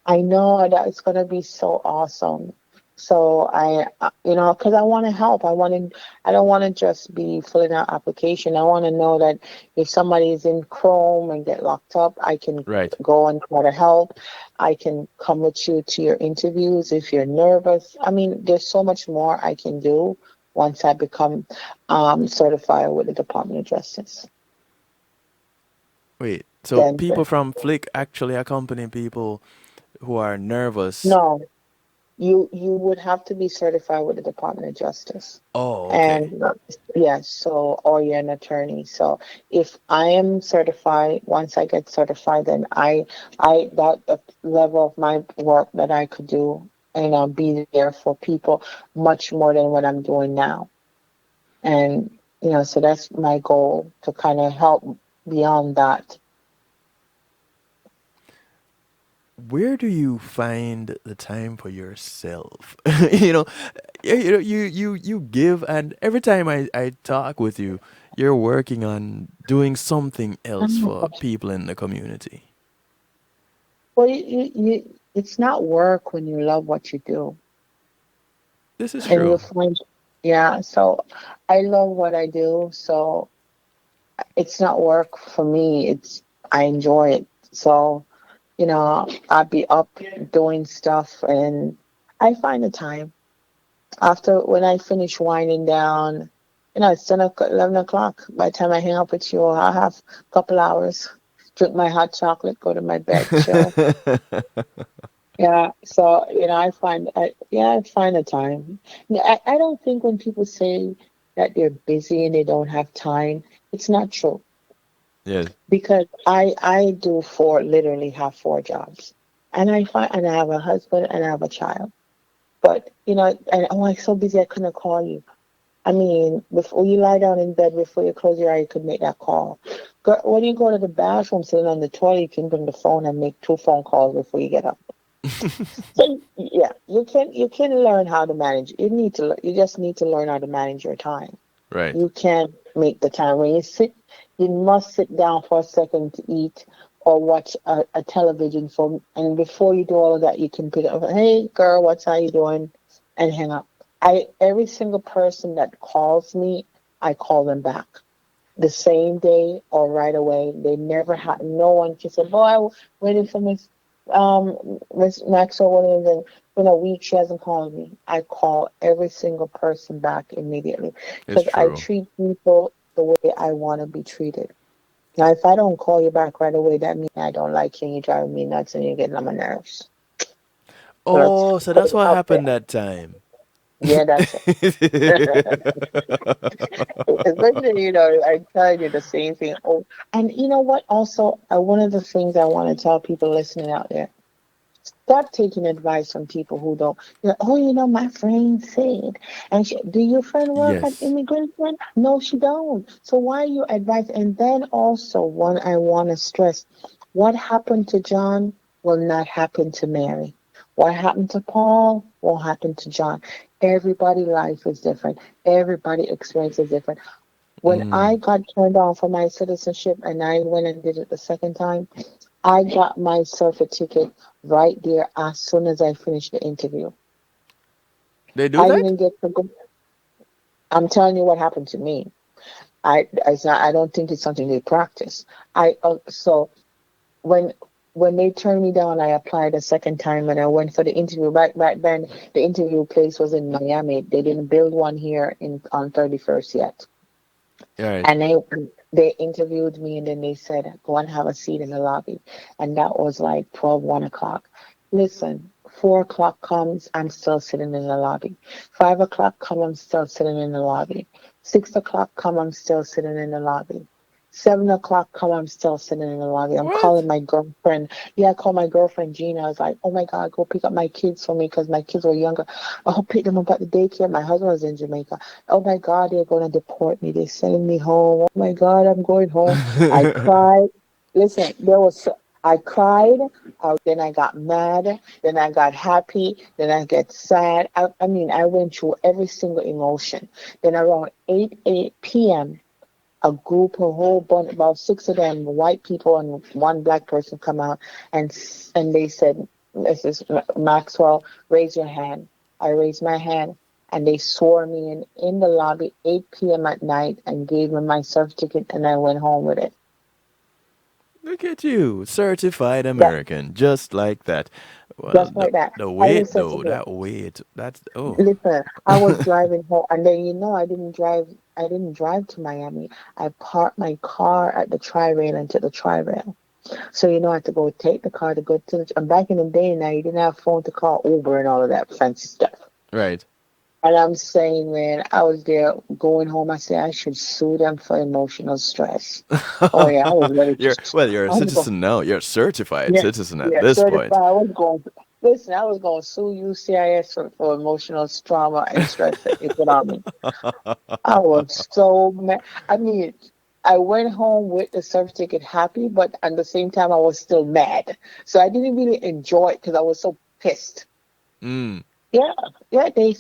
I know that it's going to be so awesome. So because I want to help. I don't want to just be filling out application. I want to know that if somebody is in Chrome and get locked up, I can Right. go and try to help. I can come with you to your interviews if you're nervous. I mean, there's so much more I can do once I become certified with the Department of Justice. Wait. So Then, people from FLIC actually accompany people who are nervous. no, you would have to be certified with the Department of Justice. Oh, okay. And yes, so, or you're an attorney. So if I am certified, once I get certified, then that the level of my work that I could do, and I'll be there for people much more than what I'm doing now. And, so that's my goal, to kind of help beyond that. Where do you find the time for yourself? you know, you give, and every time I talk with you, you're working on doing something else for people in the community. Well, it's not work when you love what you do. This is And you true. find, yeah, so I love what I do. So it's not work for me. I enjoy it. So, I'd be up doing stuff, and I find the time after when I finish winding down. It's 10 o'clock, 11 o'clock. By the time I hang up with you, I'll have a couple hours, drink my hot chocolate, go to my bed, chill. Yeah. So, I find the time. I don't think when people say that they're busy and they don't have time, it's not true, Yes, because I do literally have four jobs, and I have a husband and I have a child. But and I'm so busy I couldn't call you. I mean, before you lie down in bed, before you close your eye, you could make that call. Girl, when you go to the bathroom, sitting on the toilet, you can bring the phone and make two phone calls before you get up. So yeah, you can learn how to manage. You just need to learn how to manage your time. right. You can't make the time when you sit. You must sit down for a second to eat or watch a television film, and before you do all of that, you can pick up. Hey, girl, what's how you doing? And hang up. Every single person that calls me, I call them back the same day or right away. They never had no one can say, "Boy, I waited for Miss Maxwell-Williams, and in a week she hasn't called me." I call every single person back immediately It's because I true. treat people the way I want to be treated. Now, if I don't call you back right away, that means I don't like you and you're driving me nuts and you're getting on my nerves. So let's Oh, so put that's it what out there. happened that time. Yeah, that's it. Especially, I tell you the same thing. Oh, and you know what? Also, one of the things I want to tell people listening out there: stop taking advice from people who don't. Oh, my friend said, and do your friend work at Yes. immigration? No, she don't. So why you advise? And then also, one I want to stress: what happened to John will not happen to Mary. What happened to Paul won't happen to John. Everybody's life is different. Everybody experience is different. When I Mm. got turned on for my citizenship and I went and did it the second time, I got myself a ticket right there as soon as I finished the interview. They do I that? didn't get to go. I'm telling you what happened to me. I don't think it's something they practice. So when when they turned me down, I applied a second time and I went for the interview. Back then, the interview place was in Miami. They didn't build one here in on 31st yet. Right. And they interviewed me and then they said, go and have a seat in the lobby. And that was like 1 o'clock. Listen, 4 o'clock comes, I'm still sitting in the lobby. 5 o'clock come, I'm still sitting in the lobby. 6 o'clock come, I'm still sitting in the lobby. 7 o'clock come, I'm still sitting in the lobby. I'm What? calling my girlfriend. Yeah, I called my girlfriend Gina. I was like, oh my God, go pick up my kids for me because my kids were younger. I'll pick them up at the daycare. My husband was in Jamaica. Oh my God, they're going to deport me. They're sending me home. Oh my God, I'm going home. I cried. Listen, I cried. Then I got mad. Then I got happy. Then I get sad. I mean, I went through every single emotion. Then around 8 p.m., a group, a whole bunch, about six of them, white people and one black person come out and they said, Mrs. Maxwell, raise your hand. I raised my hand and they swore me in the lobby 8 p.m. at night and gave me my certificate and I went home with it. Look at you, certified That, American, just like that. Well, just like that. the I weight listen to though, me. that weight, that's oh. Listen, I was driving home and then I didn't drive to Miami. I parked my car at the tri-rail and took the tri-rail. So I have to go take the car to go to and back in the day now you didn't have phone to call Uber and all of that fancy stuff. Right. And I'm saying, man, I was there going home. I said I should sue them for emotional stress. Oh yeah, I was ready to. You're a I was going, citizen now. You're a certified yeah, citizen at yeah, this point. certified. I was going. Listen, I was going to sue UCIS for emotional trauma and stress that they put on me. I was so mad. I mean, I went home with the certificate happy, but at the same time, I was still mad. So I didn't really enjoy it because I was so pissed. Mm. Yeah, yeah, they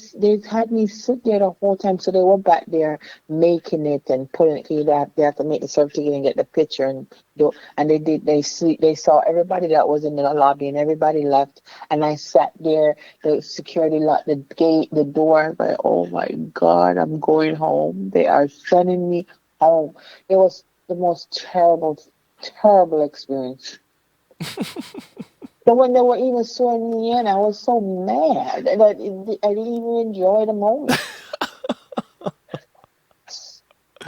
had me sit there the whole time. So they were back there making it and putting it. They have to make the certificate and get the picture and do. And they did. They saw everybody that was in the lobby and everybody left. And I sat there. The security locked the gate, the door. But oh my God, I'm going home. They are sending me home. It was the most terrible, terrible experience. So when they were even sworn me in, I was so mad that I didn't even enjoy the moment.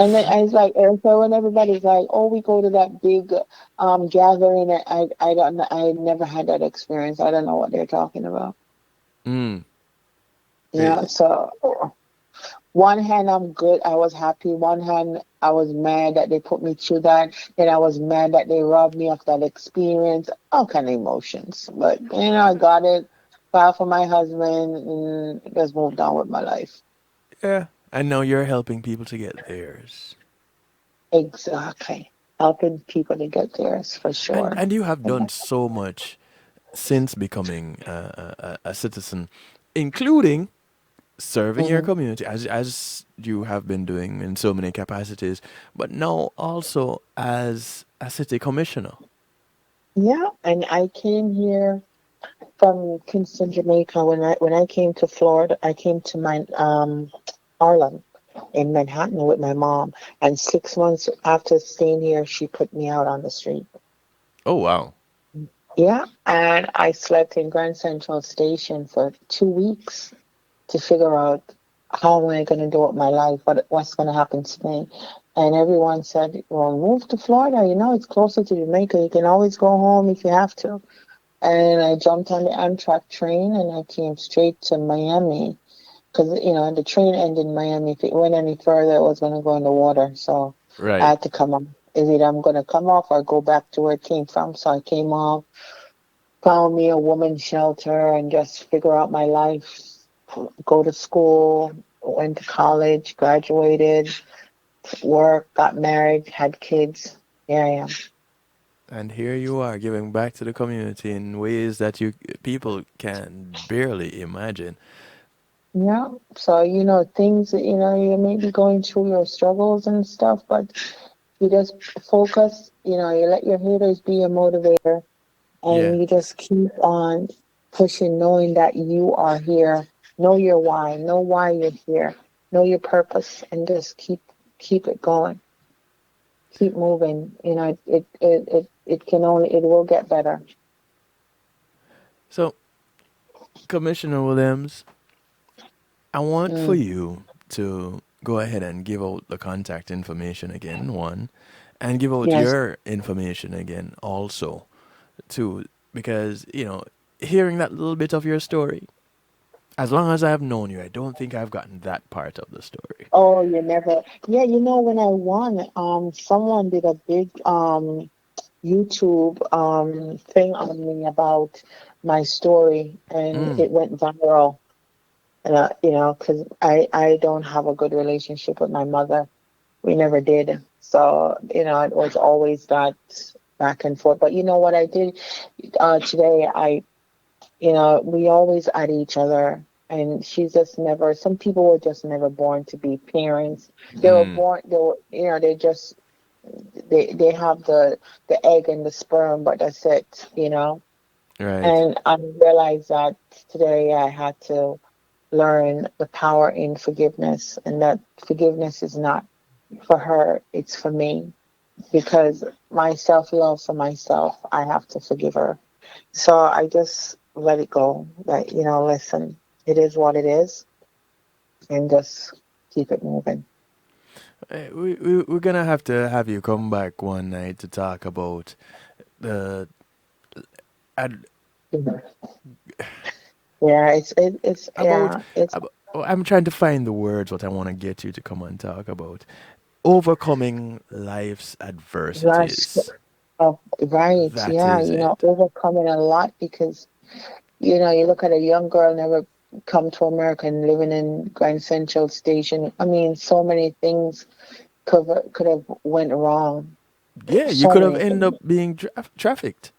And then I was like, and so when everybody's like, "Oh, we go to that big gathering," I don't know, I never had that experience. I don't know what they're talking about. Mm. Eh, Yeah. So one hand I'm good, I was happy. One hand I was mad that they put me through that. Then I was mad that they robbed me of that experience. All kind of emotions. But I got it. Filed for my husband and just moved on with my life. yeah. And now you're helping people to get theirs. Exactly. Helping people to get theirs for sure. And you have done so much since becoming a citizen, including serving your Mhm. community as you have been doing in so many capacities, but now also as a city commissioner. Yeah, and I came here from Kingston, Jamaica. When I came to Florida, I came to my Harlem in Manhattan with my mom. And 6 months after staying here, she put me out on the street. Oh wow. Yeah, and I slept in Grand Central Station for 2 weeks to figure out how am I going to do with my life, what's going to happen to me. And everyone said, well, move to Florida. It's closer to Jamaica. You can always go home if you have to. And I jumped on the Amtrak train and I came straight to Miami because, the train ended in Miami. If it went any further, it was going to go in the water. So I Right. had to come off. Is it I'm going to come off or go back to where it came from? So I came off, found me a woman's shelter and just figure out my life, go to school, went to college, graduated, worked, got married, had kids. Here I am. And here you are giving back to the community in ways that you people can barely imagine. Yeah. So, things that, you may be going through your struggles and stuff, but you just focus, you let your haters be your motivator Yeah. and you just keep on pushing, knowing that you are here. Know why you're here, know your purpose, and just keep it going, keep moving. It will get better. So, Commissioner Williams, I want for Mm, you to go ahead and give out the contact information again, one, and give out yes. your information again also, too, because, hearing that little bit of your story, as long as I've known you, I don't think I've gotten that part of the story. Oh, you never. Yeah, when I won, someone did a big YouTube thing on me about my story, and Mm, it went viral. And because I don't have a good relationship with my mother. We never did. So, it was always that back and forth. But you know what I did today? We always at each other. And she's just never, some people were just never born to be parents. They were mm, born, they have the egg and the sperm, but that's it, right, And I realized that today I had to learn the power in forgiveness, and that forgiveness is not for her, it's for me. Because my self love for myself, I have to forgive her. So I just let it go. That, listen, it is what it is, and just keep it moving. we're gonna have to have you come back one night to talk about the. Ad, Yeah, it's about, yeah, it's I'm trying to find the words what I want to get you to come and talk about. Overcoming life's rush. adversities. Right. That Yeah, is it. overcoming a lot because you look at a young girl never come to America and living in Grand Central Station. I mean, so many things could have went wrong. Yeah, you So could have many ended up things. being trafficked.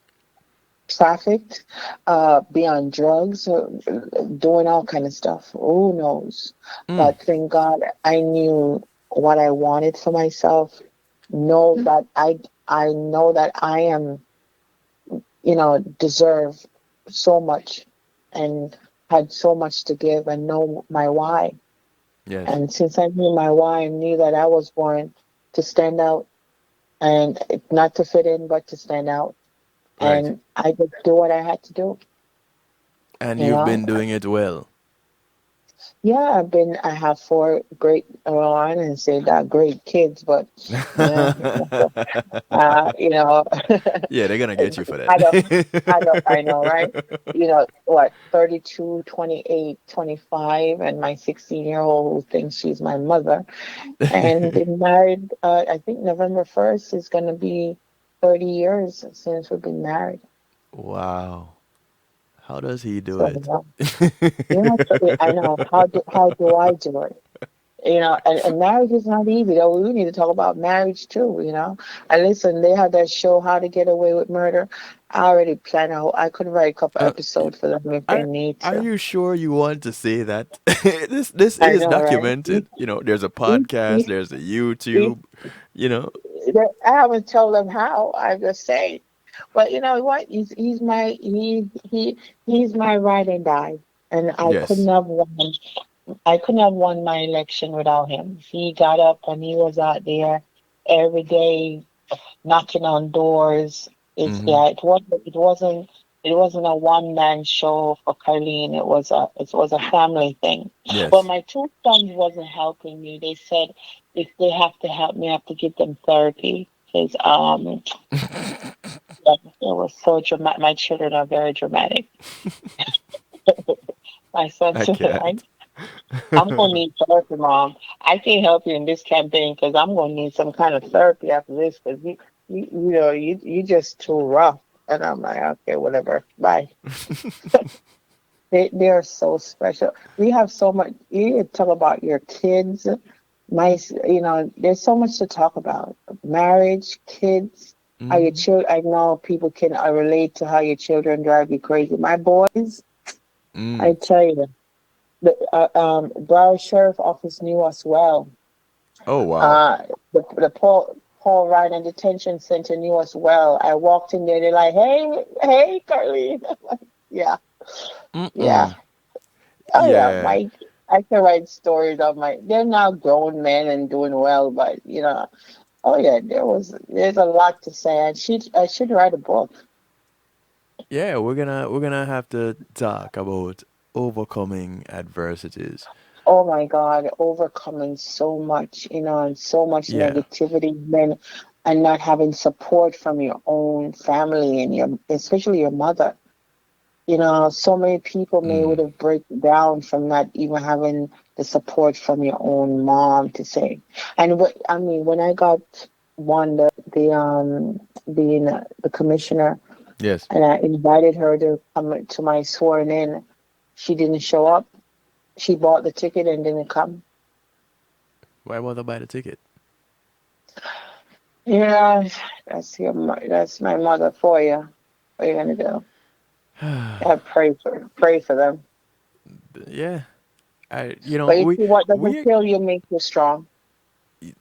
Trafficked, be on drugs, doing all kind of stuff. Who knows? Mm, But thank God I knew what I wanted for myself. Know that I know that I am, deserve so much and had so much to give and know my why. yes, And since I knew my why, I knew that I was born to stand out and not to fit in, but to stand out. right. And I just do what I had to do, And you you've know. been doing it well. Yeah, I have four great, well, I didn't say that great kids, but yeah, you know, Yeah, they're gonna get you for I don't, that. I know, right? What, 32, 28, 25, and my 16-year-old who thinks she's my mother. And been married, I think November 1st is going to be 30 years since we've been married. Wow. How does he do So, it? I know. How do I do it? And marriage is not easy. Though we need to talk about marriage too. And listen, they had that show, How to Get Away with Murder. I already planned out. I could write a couple Uh, episodes for them if they are need are to. you sure you want to say that? This I is know, right? documented. There's a podcast, He, there's a he, YouTube. You know. I haven't told them how. I'm just saying. But you know what? He's my ride and die, and Yes. I couldn't have won my election without him. He got up and he was out there every day knocking on doors. It's Mm-hmm. yeah, it wasn't a one man show for Karlene. It was a family thing. Well, Yes. my two sons wasn't helping me. They said if they have to help me, I have to give them therapy because yeah, it was so dramatic. My children are very dramatic. My son I said, can't. I'm going to need therapy, Mom. I can't help you in this campaign because I'm going to need some kind of therapy after this because you just too rough. And I'm like, okay, whatever. Bye. They are so special. We have so much. You talk about your kids. There's so much to talk about. Marriage, kids, how your Mm, children. I know people can relate to how your children drive you crazy. My boys, I mm. tell you, the Broward Sheriff Office knew us well. Oh wow. Uh, the Paul Ryan Detention Center knew us well. I walked in there. They're like, hey, Karlene. I'm like, yeah, yeah. Mm-mm. Oh yeah, Yeah. my I can write stories of my. They're now grown men and doing well, but oh yeah, there's a lot to say. I should write a book. Yeah, we're gonna have to talk about overcoming adversities. Oh my God, overcoming so much, and so much Yeah. negativity, then and not having support from your own family and especially your mother. So many people may would Mm. have break down from not even having the support from your own mom to say. And what I mean, when I got one, being the commissioner, Yes. and I invited her to come to my sworn in, she didn't show up. She bought the ticket and didn't come. Why bother buy the ticket? Yeah, that's my mother for you. What are you gonna do? I pray for them. Yeah. But you We see, what doesn't we kill you makes you strong.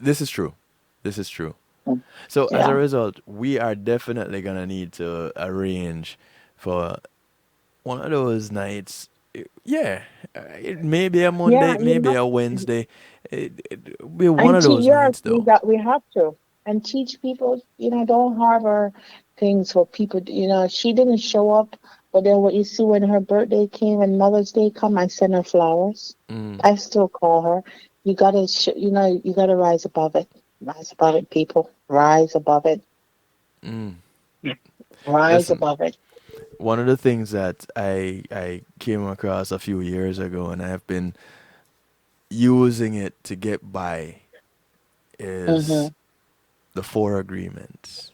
this is true. This is true. Mm. So as a Yeah. result, we are definitely gonna need to arrange for one of those nights. Yeah, it may be a Yeah, Monday, maybe a Wednesday. It be one and of those yes, nights though. we have to and teach people. Don't harbor things for people. She didn't show up, but then what you see when her birthday came and Mother's Day come, I sent her flowers. Mm, I still call her. You gotta rise above it. Rise above it, people. Rise above it. mm. Rise Listen, above it. one of the things that I came across a few years ago, and I have been using it to get by, is Mhm. the four agreements.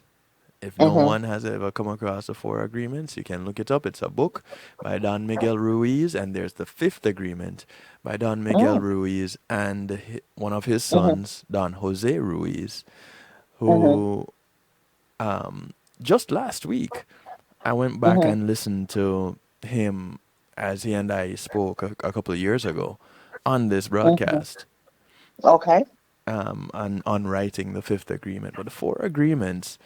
If no Mhm. one has ever come across the four agreements, you can look it up. It's a book by Don Miguel Ruiz, and there's the fifth agreement by Don Miguel Mhm. Ruiz and one of his Mhm. sons, Don Jose Ruiz, Mhm. who just last week I went back Mhm. and listened to him as he and I spoke a couple of years ago on this Mhm. broadcast, Okay. on writing the fifth agreement. But the four agreements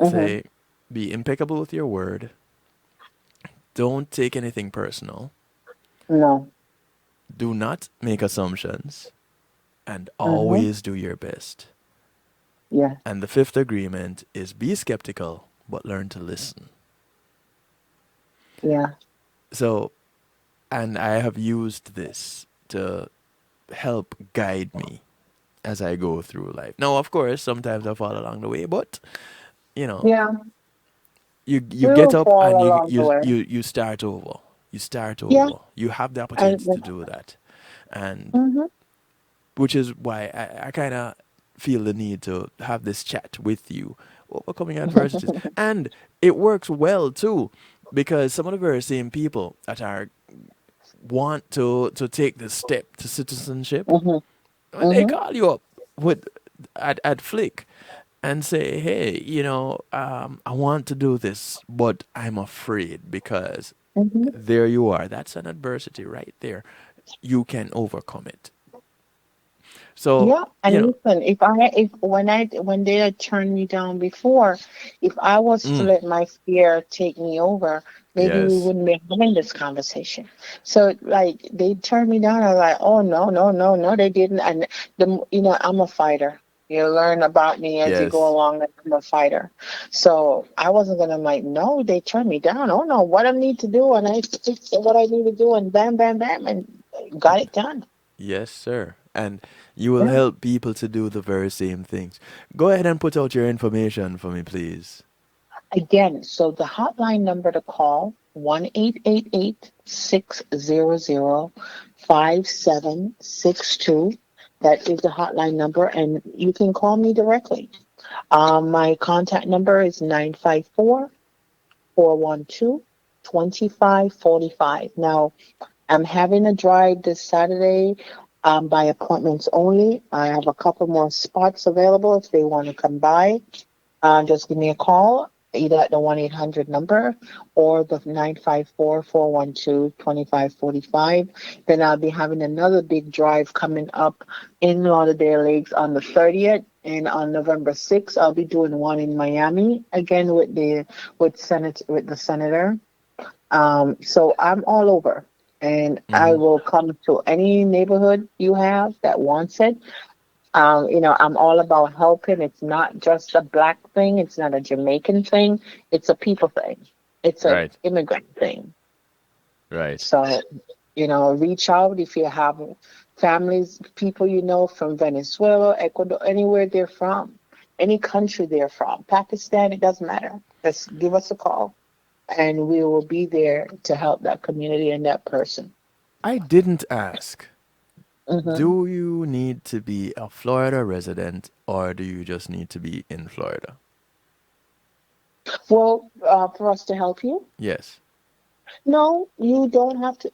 Mhm. say, be impeccable with your word, don't take anything personal, No. do not make assumptions, and Mhm. always do your best. Yeah. And the fifth agreement is be skeptical, but learn to listen. Yeah. So, and I have used this to help guide me as I go through life. Now, of course, sometimes I fall along the way, but you know, Yeah. you We get will up fall and along the way. you start over. You start Yeah. over. You have the And opportunity to do that, and mhm. which is why I kind of feel the need to have this chat with you, overcoming adversities, and it works well too, because some of the very same people that are want to take this step to citizenship, Mhm. when they Mhm. call you up with at FLIC and say, hey, I want to do this, but I'm afraid because Mhm. there you are. That's an adversity right there. You can overcome it. So, Yeah, and listen, when they had turned me down before, if I was to mm, let my fear take me over, maybe we yes, wouldn't be having this conversation. So like they turned me down, I was like, oh no, no, no, no, they didn't. And I'm a fighter. You learn about me as you go yes, along that I'm a fighter. So I wasn't gonna like, no, they turned me down. Oh no, what I need to do, and I fixed what I need to do, and bam, bam, bam, and got it done. yes, sir. And You will Yeah. help people to do the very same things. Go ahead and put out your information for me, please. Again, so the hotline number to call, 1-888-600-5762. That is the hotline number, and you can call me directly. My contact number is 954-412-2545. Now, I'm having a drive this Saturday by appointments only. I have a couple more spots available if they want to come by. Just give me a call, either at the 1-800 number or the 954-412-2545. Then I'll be having another big drive coming up in Lauderdale Lakes on the 30th. And on November 6th, I'll be doing one in Miami again with the senator. So I'm all over, and I Mm-hmm. will come to any neighborhood you have that wants it. I'm all about helping. It's not just a black thing. It's not a Jamaican thing. It's a people thing. It's an Right. immigrant thing. Right. So, reach out if you have families, people you know from Venezuela, Ecuador, anywhere they're from, any country they're from, Pakistan, it doesn't matter. Just give us a call, and we will be there to help that community and that person. I didn't ask. Hmm. Do you need to be a Florida resident or do you just need to be in Florida? Well, for us to help you, Yes. no, you don't have to.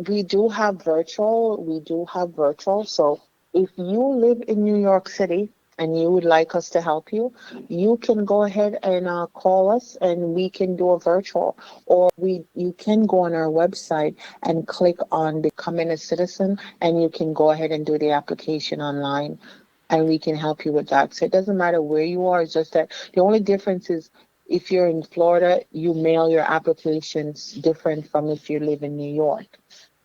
We do have virtual. We do have virtual. So if you live in New York City and you would like us to help you, you can go ahead and call us, and we can do a virtual. Or you can go on our website and click on becoming a citizen, and you can go ahead and do the application online, and we can help you with that. So it doesn't matter where you are. It's just that the only difference is if you're in Florida, you mail your applications different from if you live in New York.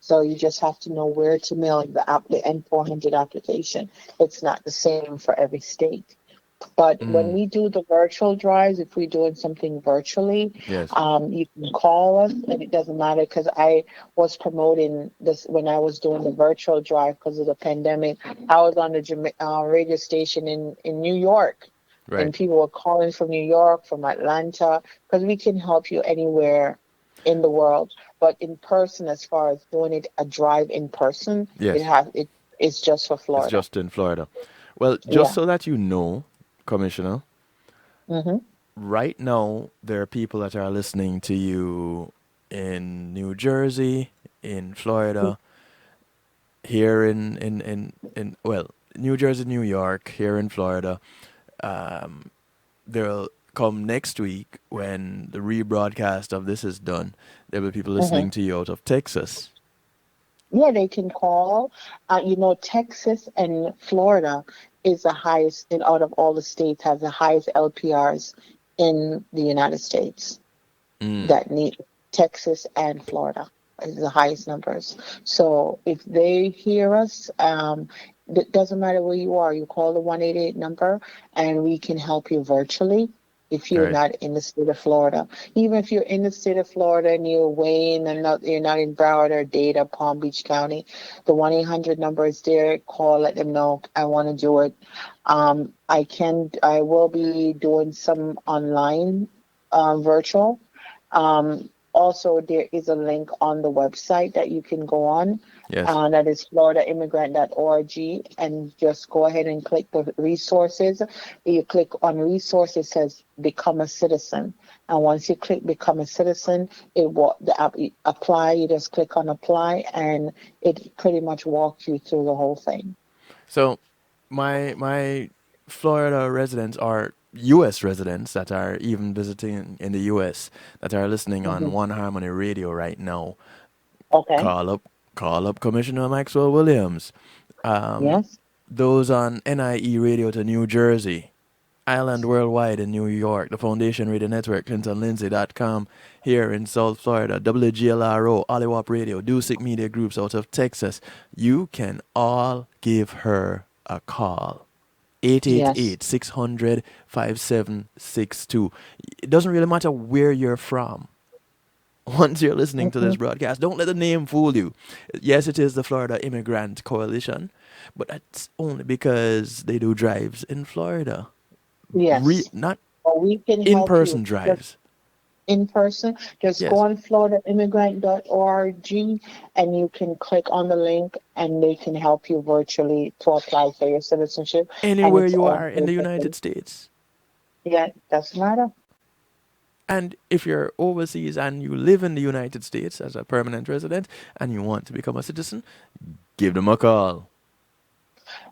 So you just have to know where to mail the N400 application. It's not the same for every state. But when Mm. we do the virtual drives, if we're doing something virtually, Yes. you can call us, and it doesn't matter because I was promoting this when I was doing the virtual drive because of the pandemic. I was on the radio station in New York, and Right. people were calling from New York, from Atlanta, because we can help you anywhere in the world. But in person, as far as doing it a drive in person, Yes. it's just for It's Florida. just in Florida. Well, just Yeah. so that you know, Commissioner, Hmm. right now there are people that are listening to you in New Jersey, in Florida, here in well, New Jersey, New York, here in Florida. Um, they'll come next week when the rebroadcast of this is done. There will be people Hmm. listening to you out of Texas. Yeah, they can call. Texas and Florida is the highest in out of all the states, has the highest LPRs in the United States. Mm. That need Texas and Florida is the highest numbers. So if they hear us, it doesn't matter where you are. You call the 188 number, and we can help you virtually. If you're Right. not in the state of Florida, even if you're in the state of Florida and you're away and you're not in Broward or Dade, Palm Beach County, the 1-800 number is there. Call, let them know I want to do it. I will be doing some online virtual. Also, there is a link on the website that you can go on. Yes. That is floridaimmigrant.org, and just go ahead and click the resources. You click on resources, it says become a citizen. And once you click become a citizen, apply, you just click on apply, and it pretty much walks you through the whole thing. So, my Florida residents are U.S. residents that are even visiting in the U.S. that are listening on Hmm. One Harmony Radio right now. Okay. Call up Commissioner Maxwell-Williams. Um, Yes. those on NIE Radio to New Jersey, Island Worldwide in New York, the Foundation Radio Network, ClintonLindsay.com here in South Florida, WGLRO, Ollywop Radio, Dusick Media Groups out of Texas. You can all give her a call. Yes. 888 600 5762. It doesn't really matter where you're from. once you're listening to this broadcast, don't let the name fool you. Yes, it is the Florida Immigrant Coalition, but that's only because they do drives in Florida. Yes. Not Well, we can help in-person you. drives. In person, just Yes. go on floridaimmigrant.org and you can click on the link and they can help you virtually to apply for your citizenship. Anywhere it's you all are in the virtually. United States. Yeah, doesn't matter. And if you're overseas and you live in the United States as a permanent resident and you want to become a citizen, give them a call.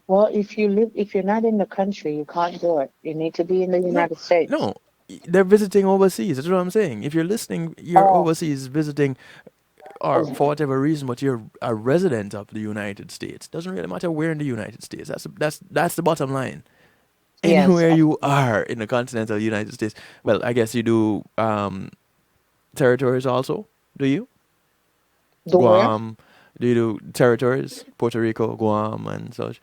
Well, if you're not in the country, you can't do it. You need to be in the United States. No, they're visiting overseas. That's what I'm saying. If you're listening, you're Oh. overseas visiting, or for whatever reason, but you're a resident of the United States. Doesn't really matter where in the United States. That's the bottom line. Yes. Anywhere you are in the continental United States. Well, I guess you do territories also. Do you? Do where? Guam. Do you do territories? Puerto Rico, Guam, and such.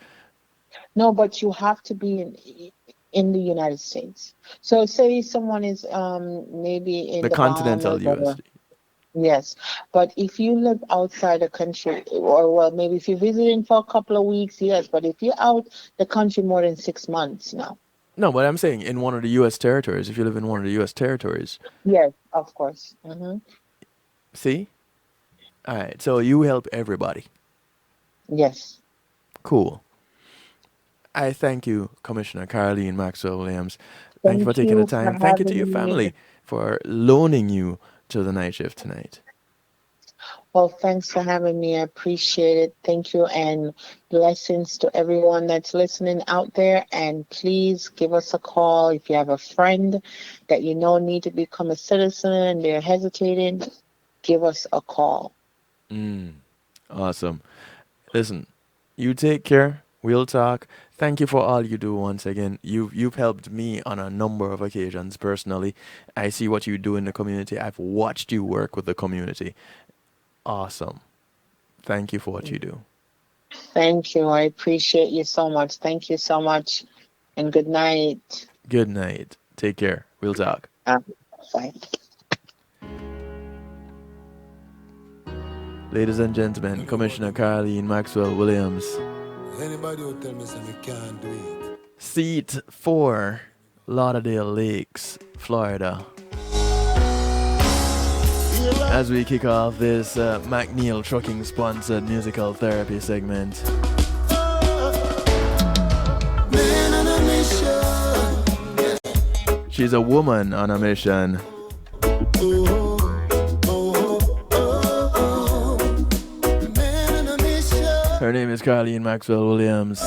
No, but you have to be in the United States. So say someone is maybe in The the continental Bahamas or- US. Yes, but if you live outside the country, or well, maybe if you're visiting for a couple of weeks, yes. But if you're out the country more than 6 months now, No, but I'm saying in one of the U.S. territories, if you live in one of the U.S. territories. yes, of course. Mm-hmm. See? All right, so you help everybody. Yes. Cool. I thank you, Commissioner Karlene Maxwell-Williams. Thank you for Thank taking the you for time. Thank you to your having me. family for loaning you to the night shift tonight. Well, thanks for having me. I appreciate it. Thank you, and blessings to everyone that's listening out there. And please give us a call if you have a friend that you know need to become a citizen and they're hesitating. Give us a call. Awesome. Listen, you take care. We'll talk. Thank you for all you do once again. You've helped me on a number of occasions personally. I see what you do in the community. I've watched you work with the community. Awesome. Thank you for what you do. Thank you. I appreciate you so much. Thank you so much. And good night. Good night. Take care. We'll talk. Bye. Ladies and gentlemen, Commissioner Karlene Maxwell-Williams. Anybody who tell me say we can't do it. Seat 4, Lauderdale Lakes, Florida. As we kick off this McNeil Trucking sponsored musical therapy segment. Man on a mission. She's a woman on a mission. Man on a mission. Her name is Karlene Maxwell-Williams,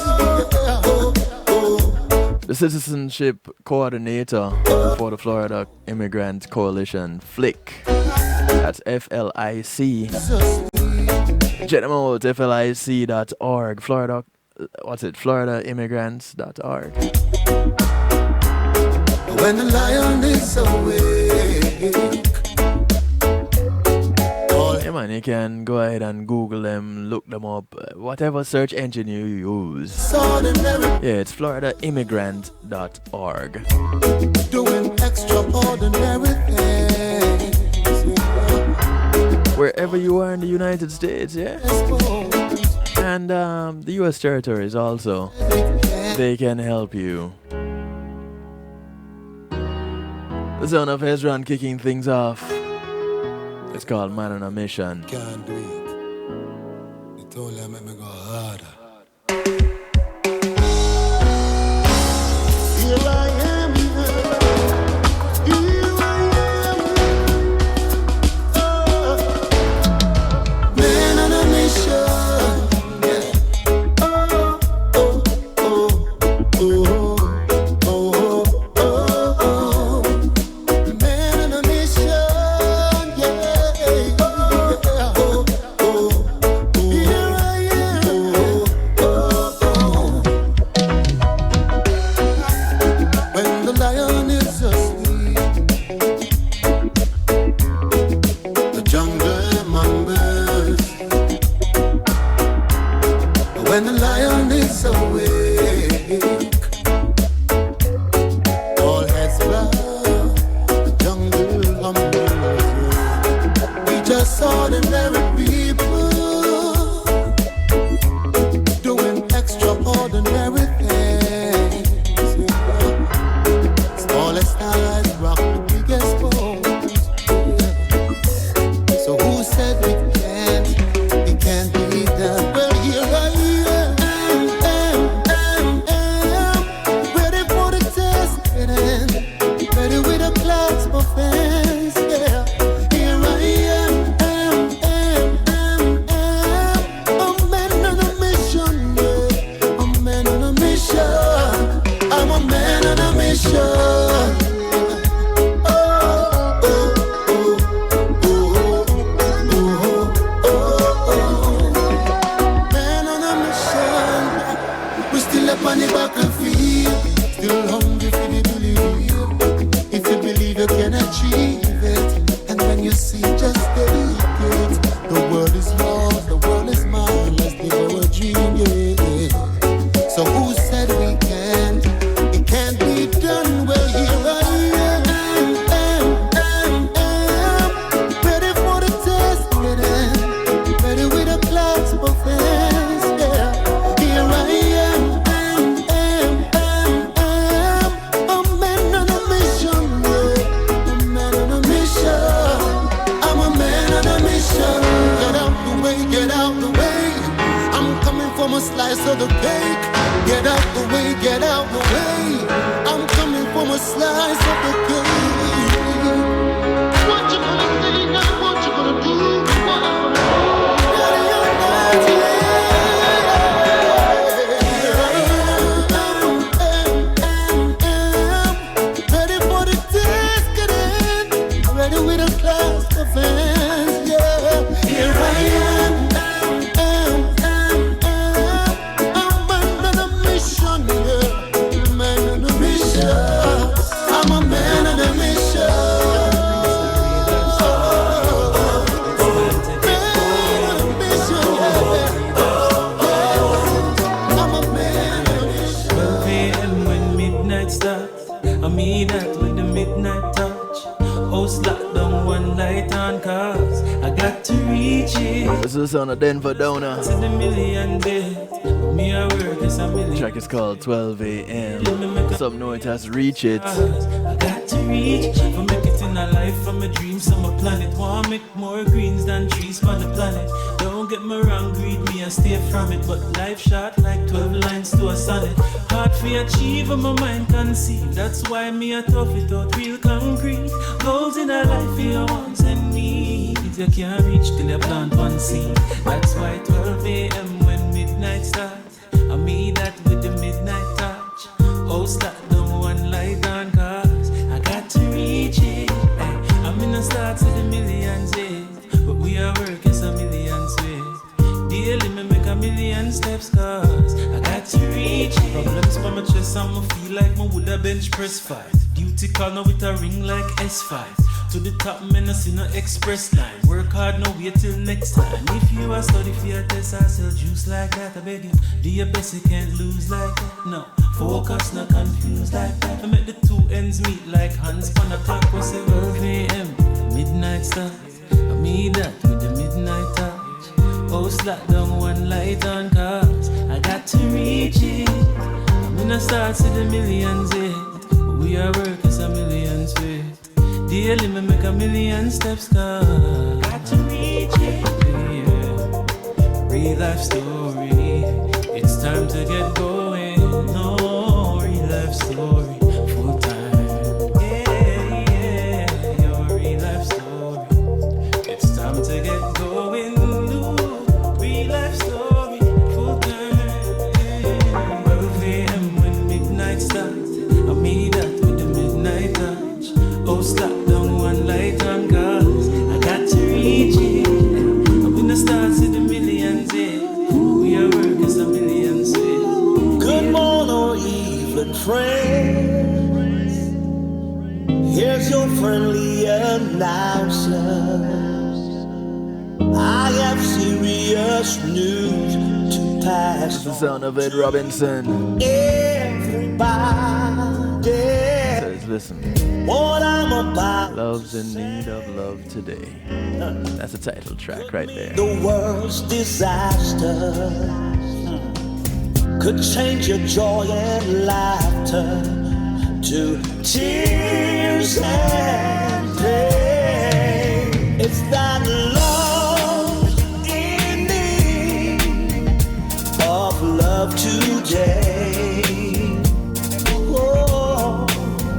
the citizenship coordinator for the Florida Immigrant Coalition, FLIC. That's FLIC. Check them out, FLIC.org. Florida, FloridaImmigrants.org. When the lion is awake. Yeah, man, you can go ahead and Google them, look them up, whatever search engine you use. Ordinary, Yeah, it's FloridaImmigrant.org. doing extraordinary things. Wherever you are in the United States, yeah? And the U.S. territories also, they can help you. The son of Hezron kicking things off. It's called Man on a Mission. Can't do it. It only make me go harder. Here I am. Here I am. Oh. Man on a mission. Yeah. Oh, oh, oh, oh, oh, oh, oh. Man on a mission. Yeah. Oh, oh, oh. Here I am. the cake. Get out the way, get out the way. I'm coming for a slice of the cake. What you gonna say now? What you gonna do? Ready for the disconnect. Ready with a class of fans. Yeah, here I am. Me that with the midnight touch. House lockdown, one light on cars. I got to reach it. This is the sound of Denver Downer. To the million bit. Me I work is a million. The track is called 12 a.m. Some know it has reach it. I got to reach for make it in a life from a dream, some planet. Want make more greens than trees on the planet. Don't get me wrong, greed me and stay from it. But life short like 12 lines to a sonnet. Hard for achieve and my mind conceive. That's why me a tough it out real concrete. Goals in a life for your wants and needs. You can't reach till you plant one seed. That's why 12 a.m. when midnight starts. I mean that with the midnight touch. House lockdown, one light on cars. I got to reach it. Hey, I'm in the starts of the millions, yeah. But we are working some millions, yeah. Daily me make a million steps, cause I got to reach it. Problems for my chest, I'ma feel like my woulda bench press 5. Duty call now with a ring like S5. To the top, man, I see no express line. Work hard, no wait till next time. If you are study for your test, I sell juice like that. I beg you, do your best, you can't lose like that. No, focus, not confused like that. I make the two ends meet like hands on the clock. Was it 12 a.m. midnight start? I mean that with the midnight touch. House lockdown, one light on cars. I got to reach it. I'm in the start to the millions, yeah. But we are working some millions, yeah. Daily me make a million steps, cause got to reach it, yeah. Real life story, it's time to get going. No, real life story, full time. Yeah, yeah, your real life story. It's time to get going. No, real life story, full time. Yeah. 12 a.m. when midnight starts. I mean that with the midnight touch. Oh, stop. Light on cars, I got to reach it. I'm in the stars in the millions, yeah. We are working some millions, yeah. Good morning or evening, friends. Here's your friendly announcer. I have serious news to pass. The sound of Ed Robinson. Everybody says, listen. What I'm about. Love's in need of love today. That's the title track right there. The world's disaster could change your joy and laughter to tears and pain. It's that love in need of love today. Oh,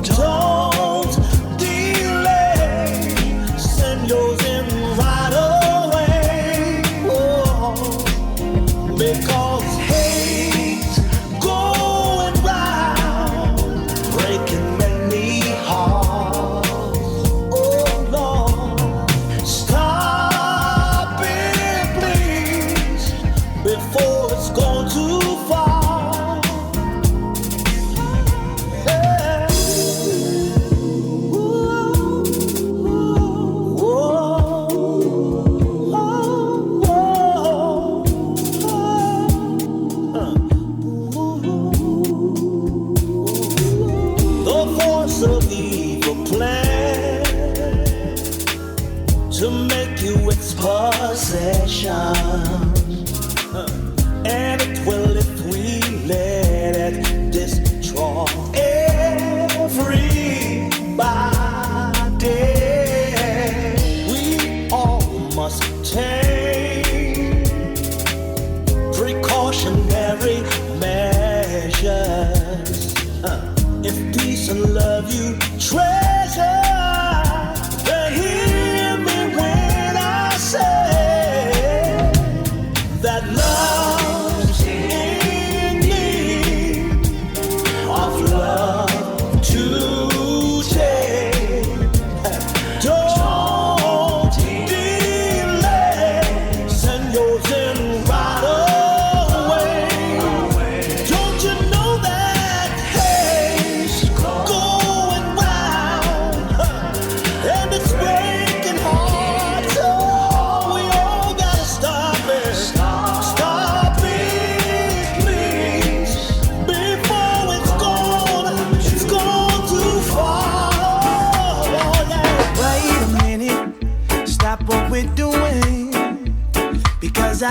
don't yours in right away, oh, because hate's going round, breaking many hearts. Oh Lord, stop it please, before it's gone too far. To make you its possession, and it will if we let it destroy everybody. We all must take precautionary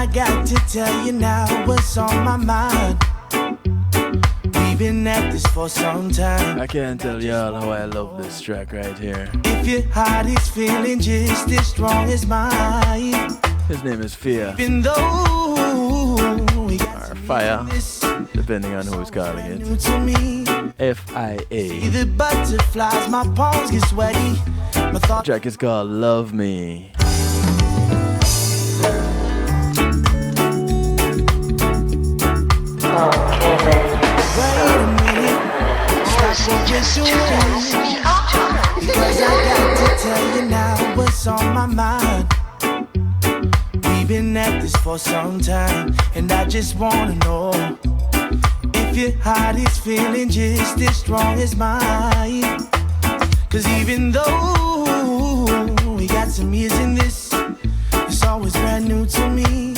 I got to tell you now what's on my mind. We've been at this for some time. I can't tell y'all how I love this track right here. If your heart is feeling just as strong as mine, his name is Fear. Even though we got or Fire, depending on who's calling it. F-I-A. The butterflies, my palms get sweaty. My thoughts. The track is called Love Me. Because I got to tell you now what's on my mind. We've been at this for some time, and I just wanna know if your heart is feeling just as strong as mine. Cause even though we got some years in this, it's always brand new to me.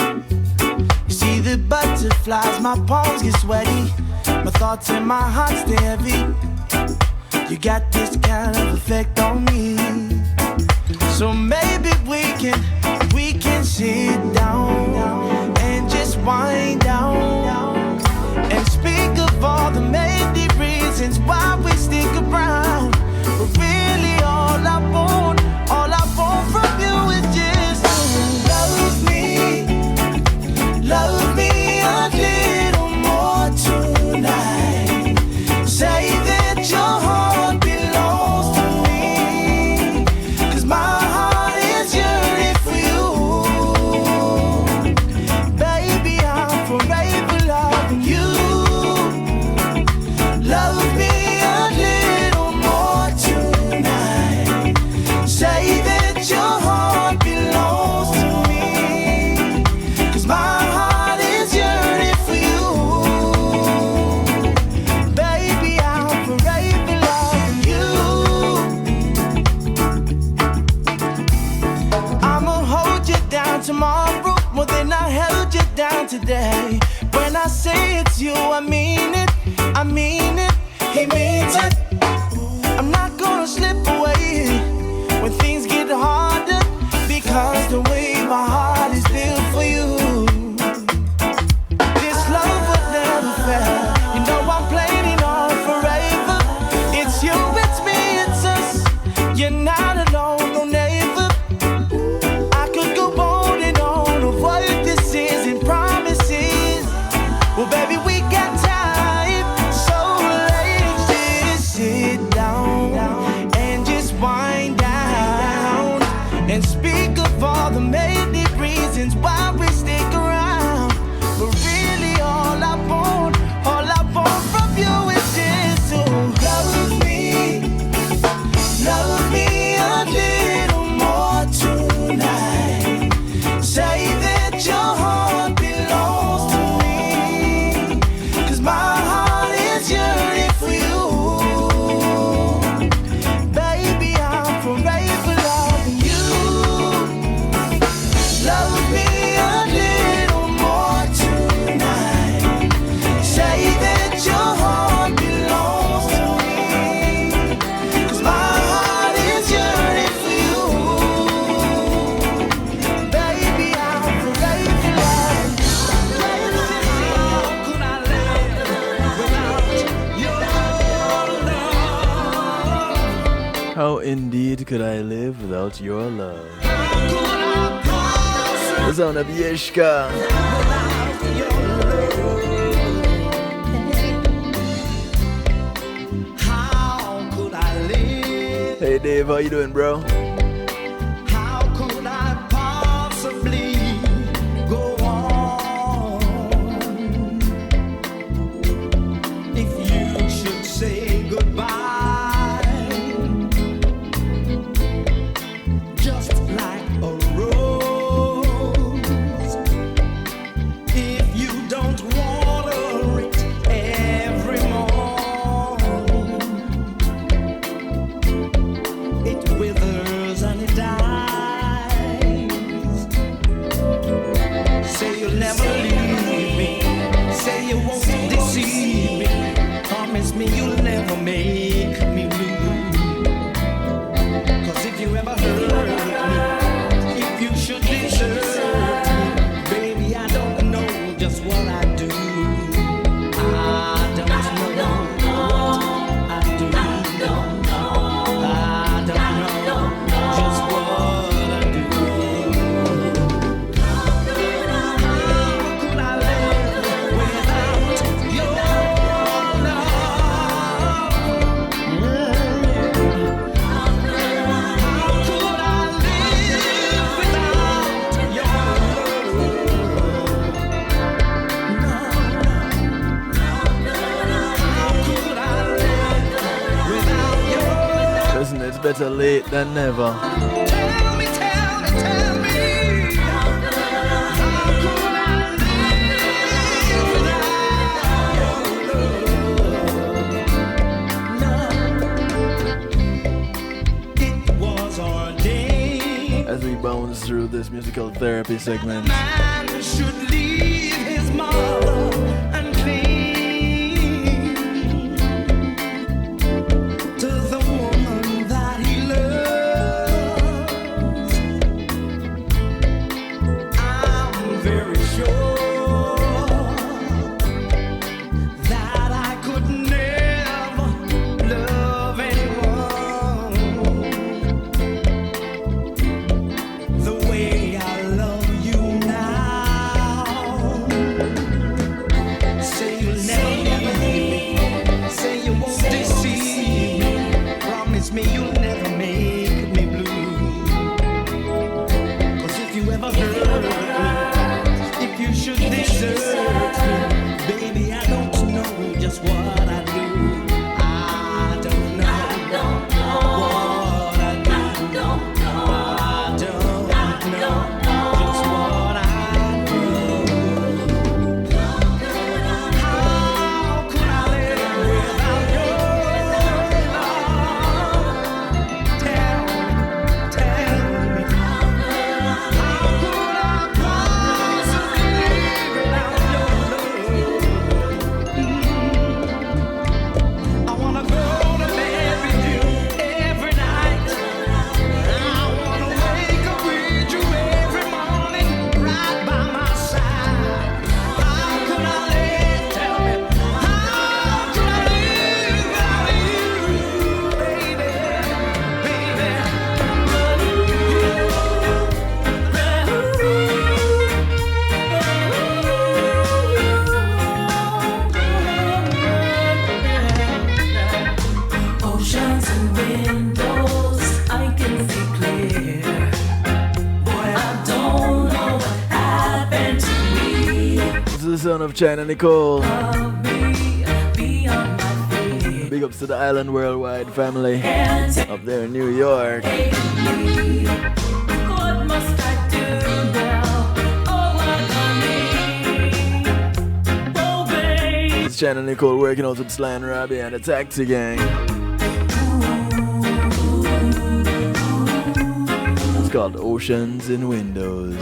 You see the butterflies, my palms get sweaty, my thoughts and my heart stay heavy. You got this kind of effect on me. So maybe we can sit down and just wind down and speak of all the many reasons why we stick around. But really all I want from you is just love me a little more tonight. Say that your heart belongs to me, 'cause my heart is yearning for you. Baby, I'm forever loving you. Love me a little more tonight. Say that your heart belongs to me, 'cause my heart is yearning for you. Baby, I'm forever loving you. I'ma hold you down tomorrow more than I held you down today. When I say it's you, I mean it, he means it. I'm not gonna slip away when things get harder, because the way my heart is built for you. This love will never fail. You know I'm playing on forever. It's you, it's me, it's us. You're not alone, no never. I could go on and on of what this is and promises. Well, baby, we got time, so let's just sit down and just wind down and speak of all the many reasons why we stick around. But really all I want from you is just to love me a little more tonight. Say that your heart belongs to me, 'cause my heart is yearning for you. Baby, I'm forever loving you. Love me a little more tonight. Say that your heart belongs to me, 'cause my heart is yearning for you. Baby, I'm forever loving you. How could I live without your love? How indeed could I live without your love? The sound of Yeshka. How could I live? Hey Dave, how you doing, bro? How could I possibly go on if you should say goodbye? Just like a rose, if you don't water it every morning, it withers and it dies. Say you'll never leave me, say you won't deceive me, promise me you'll never make me blue. 'Cause if you ever hurt me, if you should desert me, baby, I better late than never. Tell me, tell me, tell me. How could I live without your love? It was ordained. As we bounce through this musical therapy segment, Man should leave his mother and cling to the woman that he loves. I'm very sure that I could never love anyone the way I love you now. Say you'll never leave me. Say you won't deceive me. Promise me you'll never make me blue. 'Cause if you ever hurt me, if you should desert me, baby, I don't know just what I do. I don't know what I do. I don't know just what I do. How could I live without your love? Tell me. How could I possibly live without your love? I wanna go to bed with you every night. I wanna wake up with you every morning, right by my side. How could I live? Tell me. How could I live without you, baby? Oceans and windows, I can see clear. Boy, I don't know what happened to me. this is the sound of China Nicole. Love me beyond my fear. Big ups to the Island Worldwide family Can't take up there in New York. me. What must I do now? Oh, what I need. Oh, babe. It's China Nicole working out with Sly and Robbie and the Taxi Gang. It's called Oceans and Windows.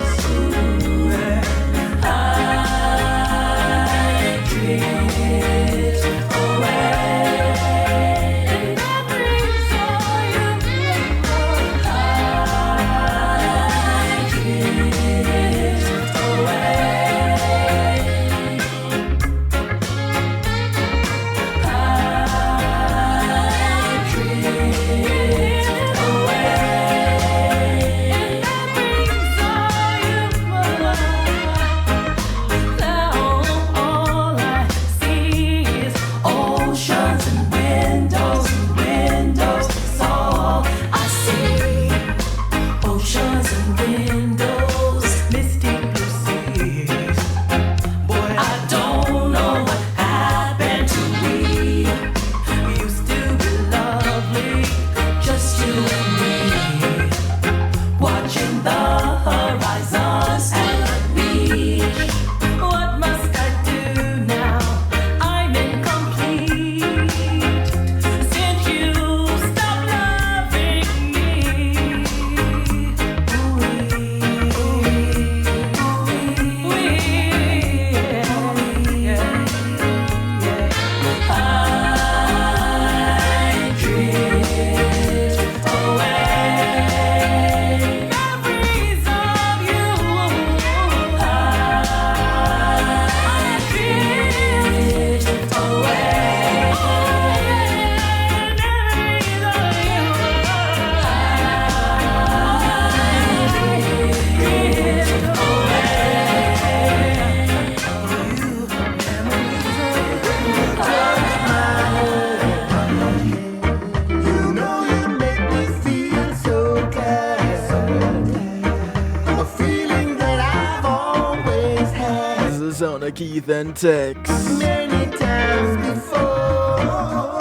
Keith and Tex. Many times before.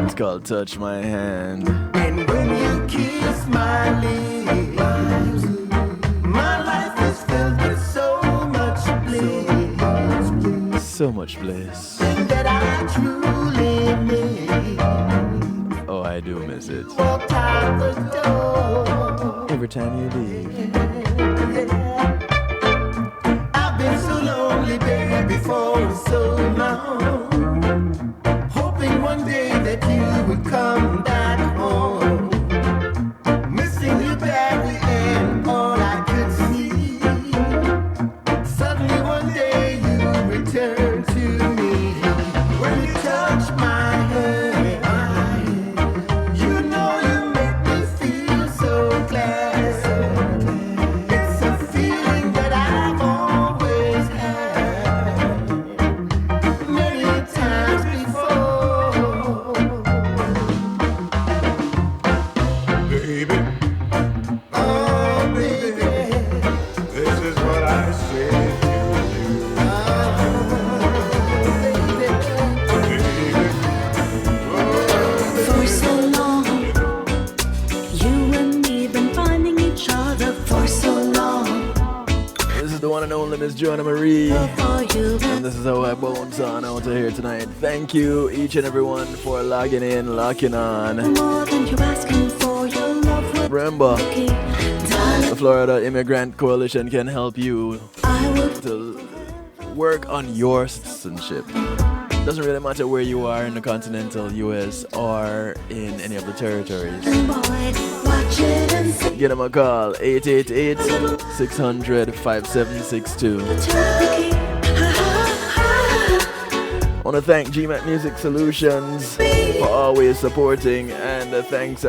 It's called Touch My Hand. And when you kiss my lips, my life is filled with so much bliss. So much bliss. That I truly miss. Oh, I do miss it. Walked out the door. Every time you leave. I've been so lonely, baby, for so long. Hoping one day that you would come back home. Missing you badly and all I could see. Suddenly one day you return to me. When you touch my hand, you know you make me feel so glad. It's a feeling that I've always had many times before. Baby, oh baby, this is what I say to you. For so long, you and me been finding each other for so long. This is the one and only Miss Joanna Marie. For you And this is how I bounce on out of here tonight. Thank you, each and everyone, for logging in, locking on. more than you're asking for, your love will Remember, keep. Darling, the Florida Immigrant Coalition can help you I will to work on your citizenship. Doesn't really matter where you are in the continental US or in any of the territories. boy, watch it and see. Give them a call, 888-600-5762. Turkey. I want to thank GMAT Music Solutions for always supporting, and a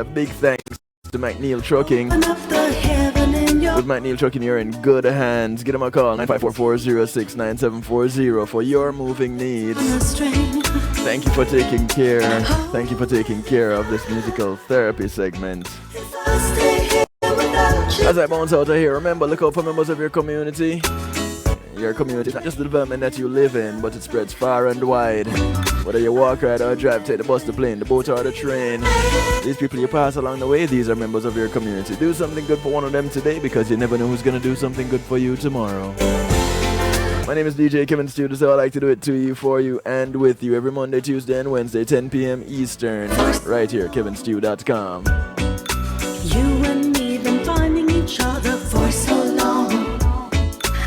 big thanks to McNeil Trucking. Open up the heaven in your With McNeil Trucking, you're in good hands. Give them a call, 954-406-9740 for your moving needs. string. Thank you for taking care. Thank you for taking care of this musical therapy segment. If I stay here without you, As I bounce out of here, remember, look out for members of your community. Your community is not just the development that you live in, but it spreads far and wide. Whether you walk, ride, or drive, take the bus, the plane, the boat, or the train. These people you pass along the way, these are members of your community. Do something good for one of them today, because you never know who's going to do something good for you tomorrow. My name is DJ Kevin Stew. This is how I like to do it to you, for you, and with you every Monday, Tuesday, and Wednesday, 10 p.m. Eastern, right here, kevinstew.com. you and me been finding each other for so long.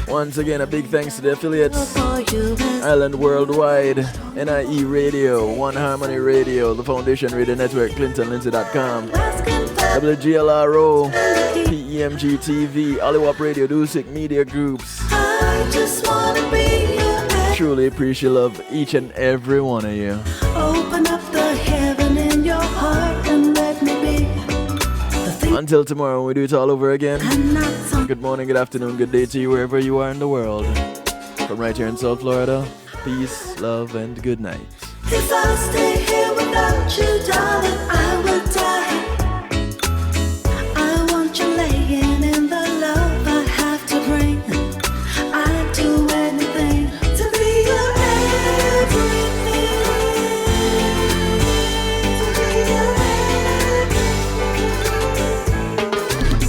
Once again, a big thanks to the affiliates. For you and Island Worldwide, NIE Radio, One Harmony Radio, the Foundation Radio Network, ClintonLindsay.com, asking for WGLRO, PEMG TV, Oliwap Radio, Dusik Media Groups. I just wanna be your man. Truly appreciate love each and every one of you. Open up the heaven in your heart and let me be the thing Until tomorrow, when we do it all over again. and not some. Good morning, good afternoon, good day to you wherever you are in the world. From right here in South Florida, peace, love, and good night. If I stay here without you, darling, I will die. I want you laying in the love I have to bring. I'd do anything to be your everything. To be your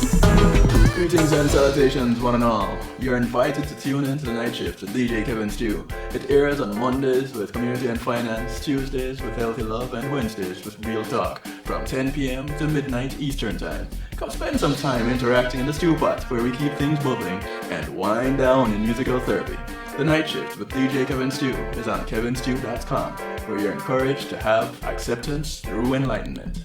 everything. Greetings and salutations, one and all. You're invited to tune in to the Night Shift with DJ Kevin Stew. It airs on Mondays with Community and Finance, Tuesdays with Healthy Love, and Wednesdays with Real Talk from 10 p.m. to midnight Eastern Time. Come spend some time interacting in the stew pot where we keep things bubbling and wind down in musical therapy. The Night Shift with DJ Kevin Stew is on kevinstew.com, where you're encouraged to have acceptance through enlightenment.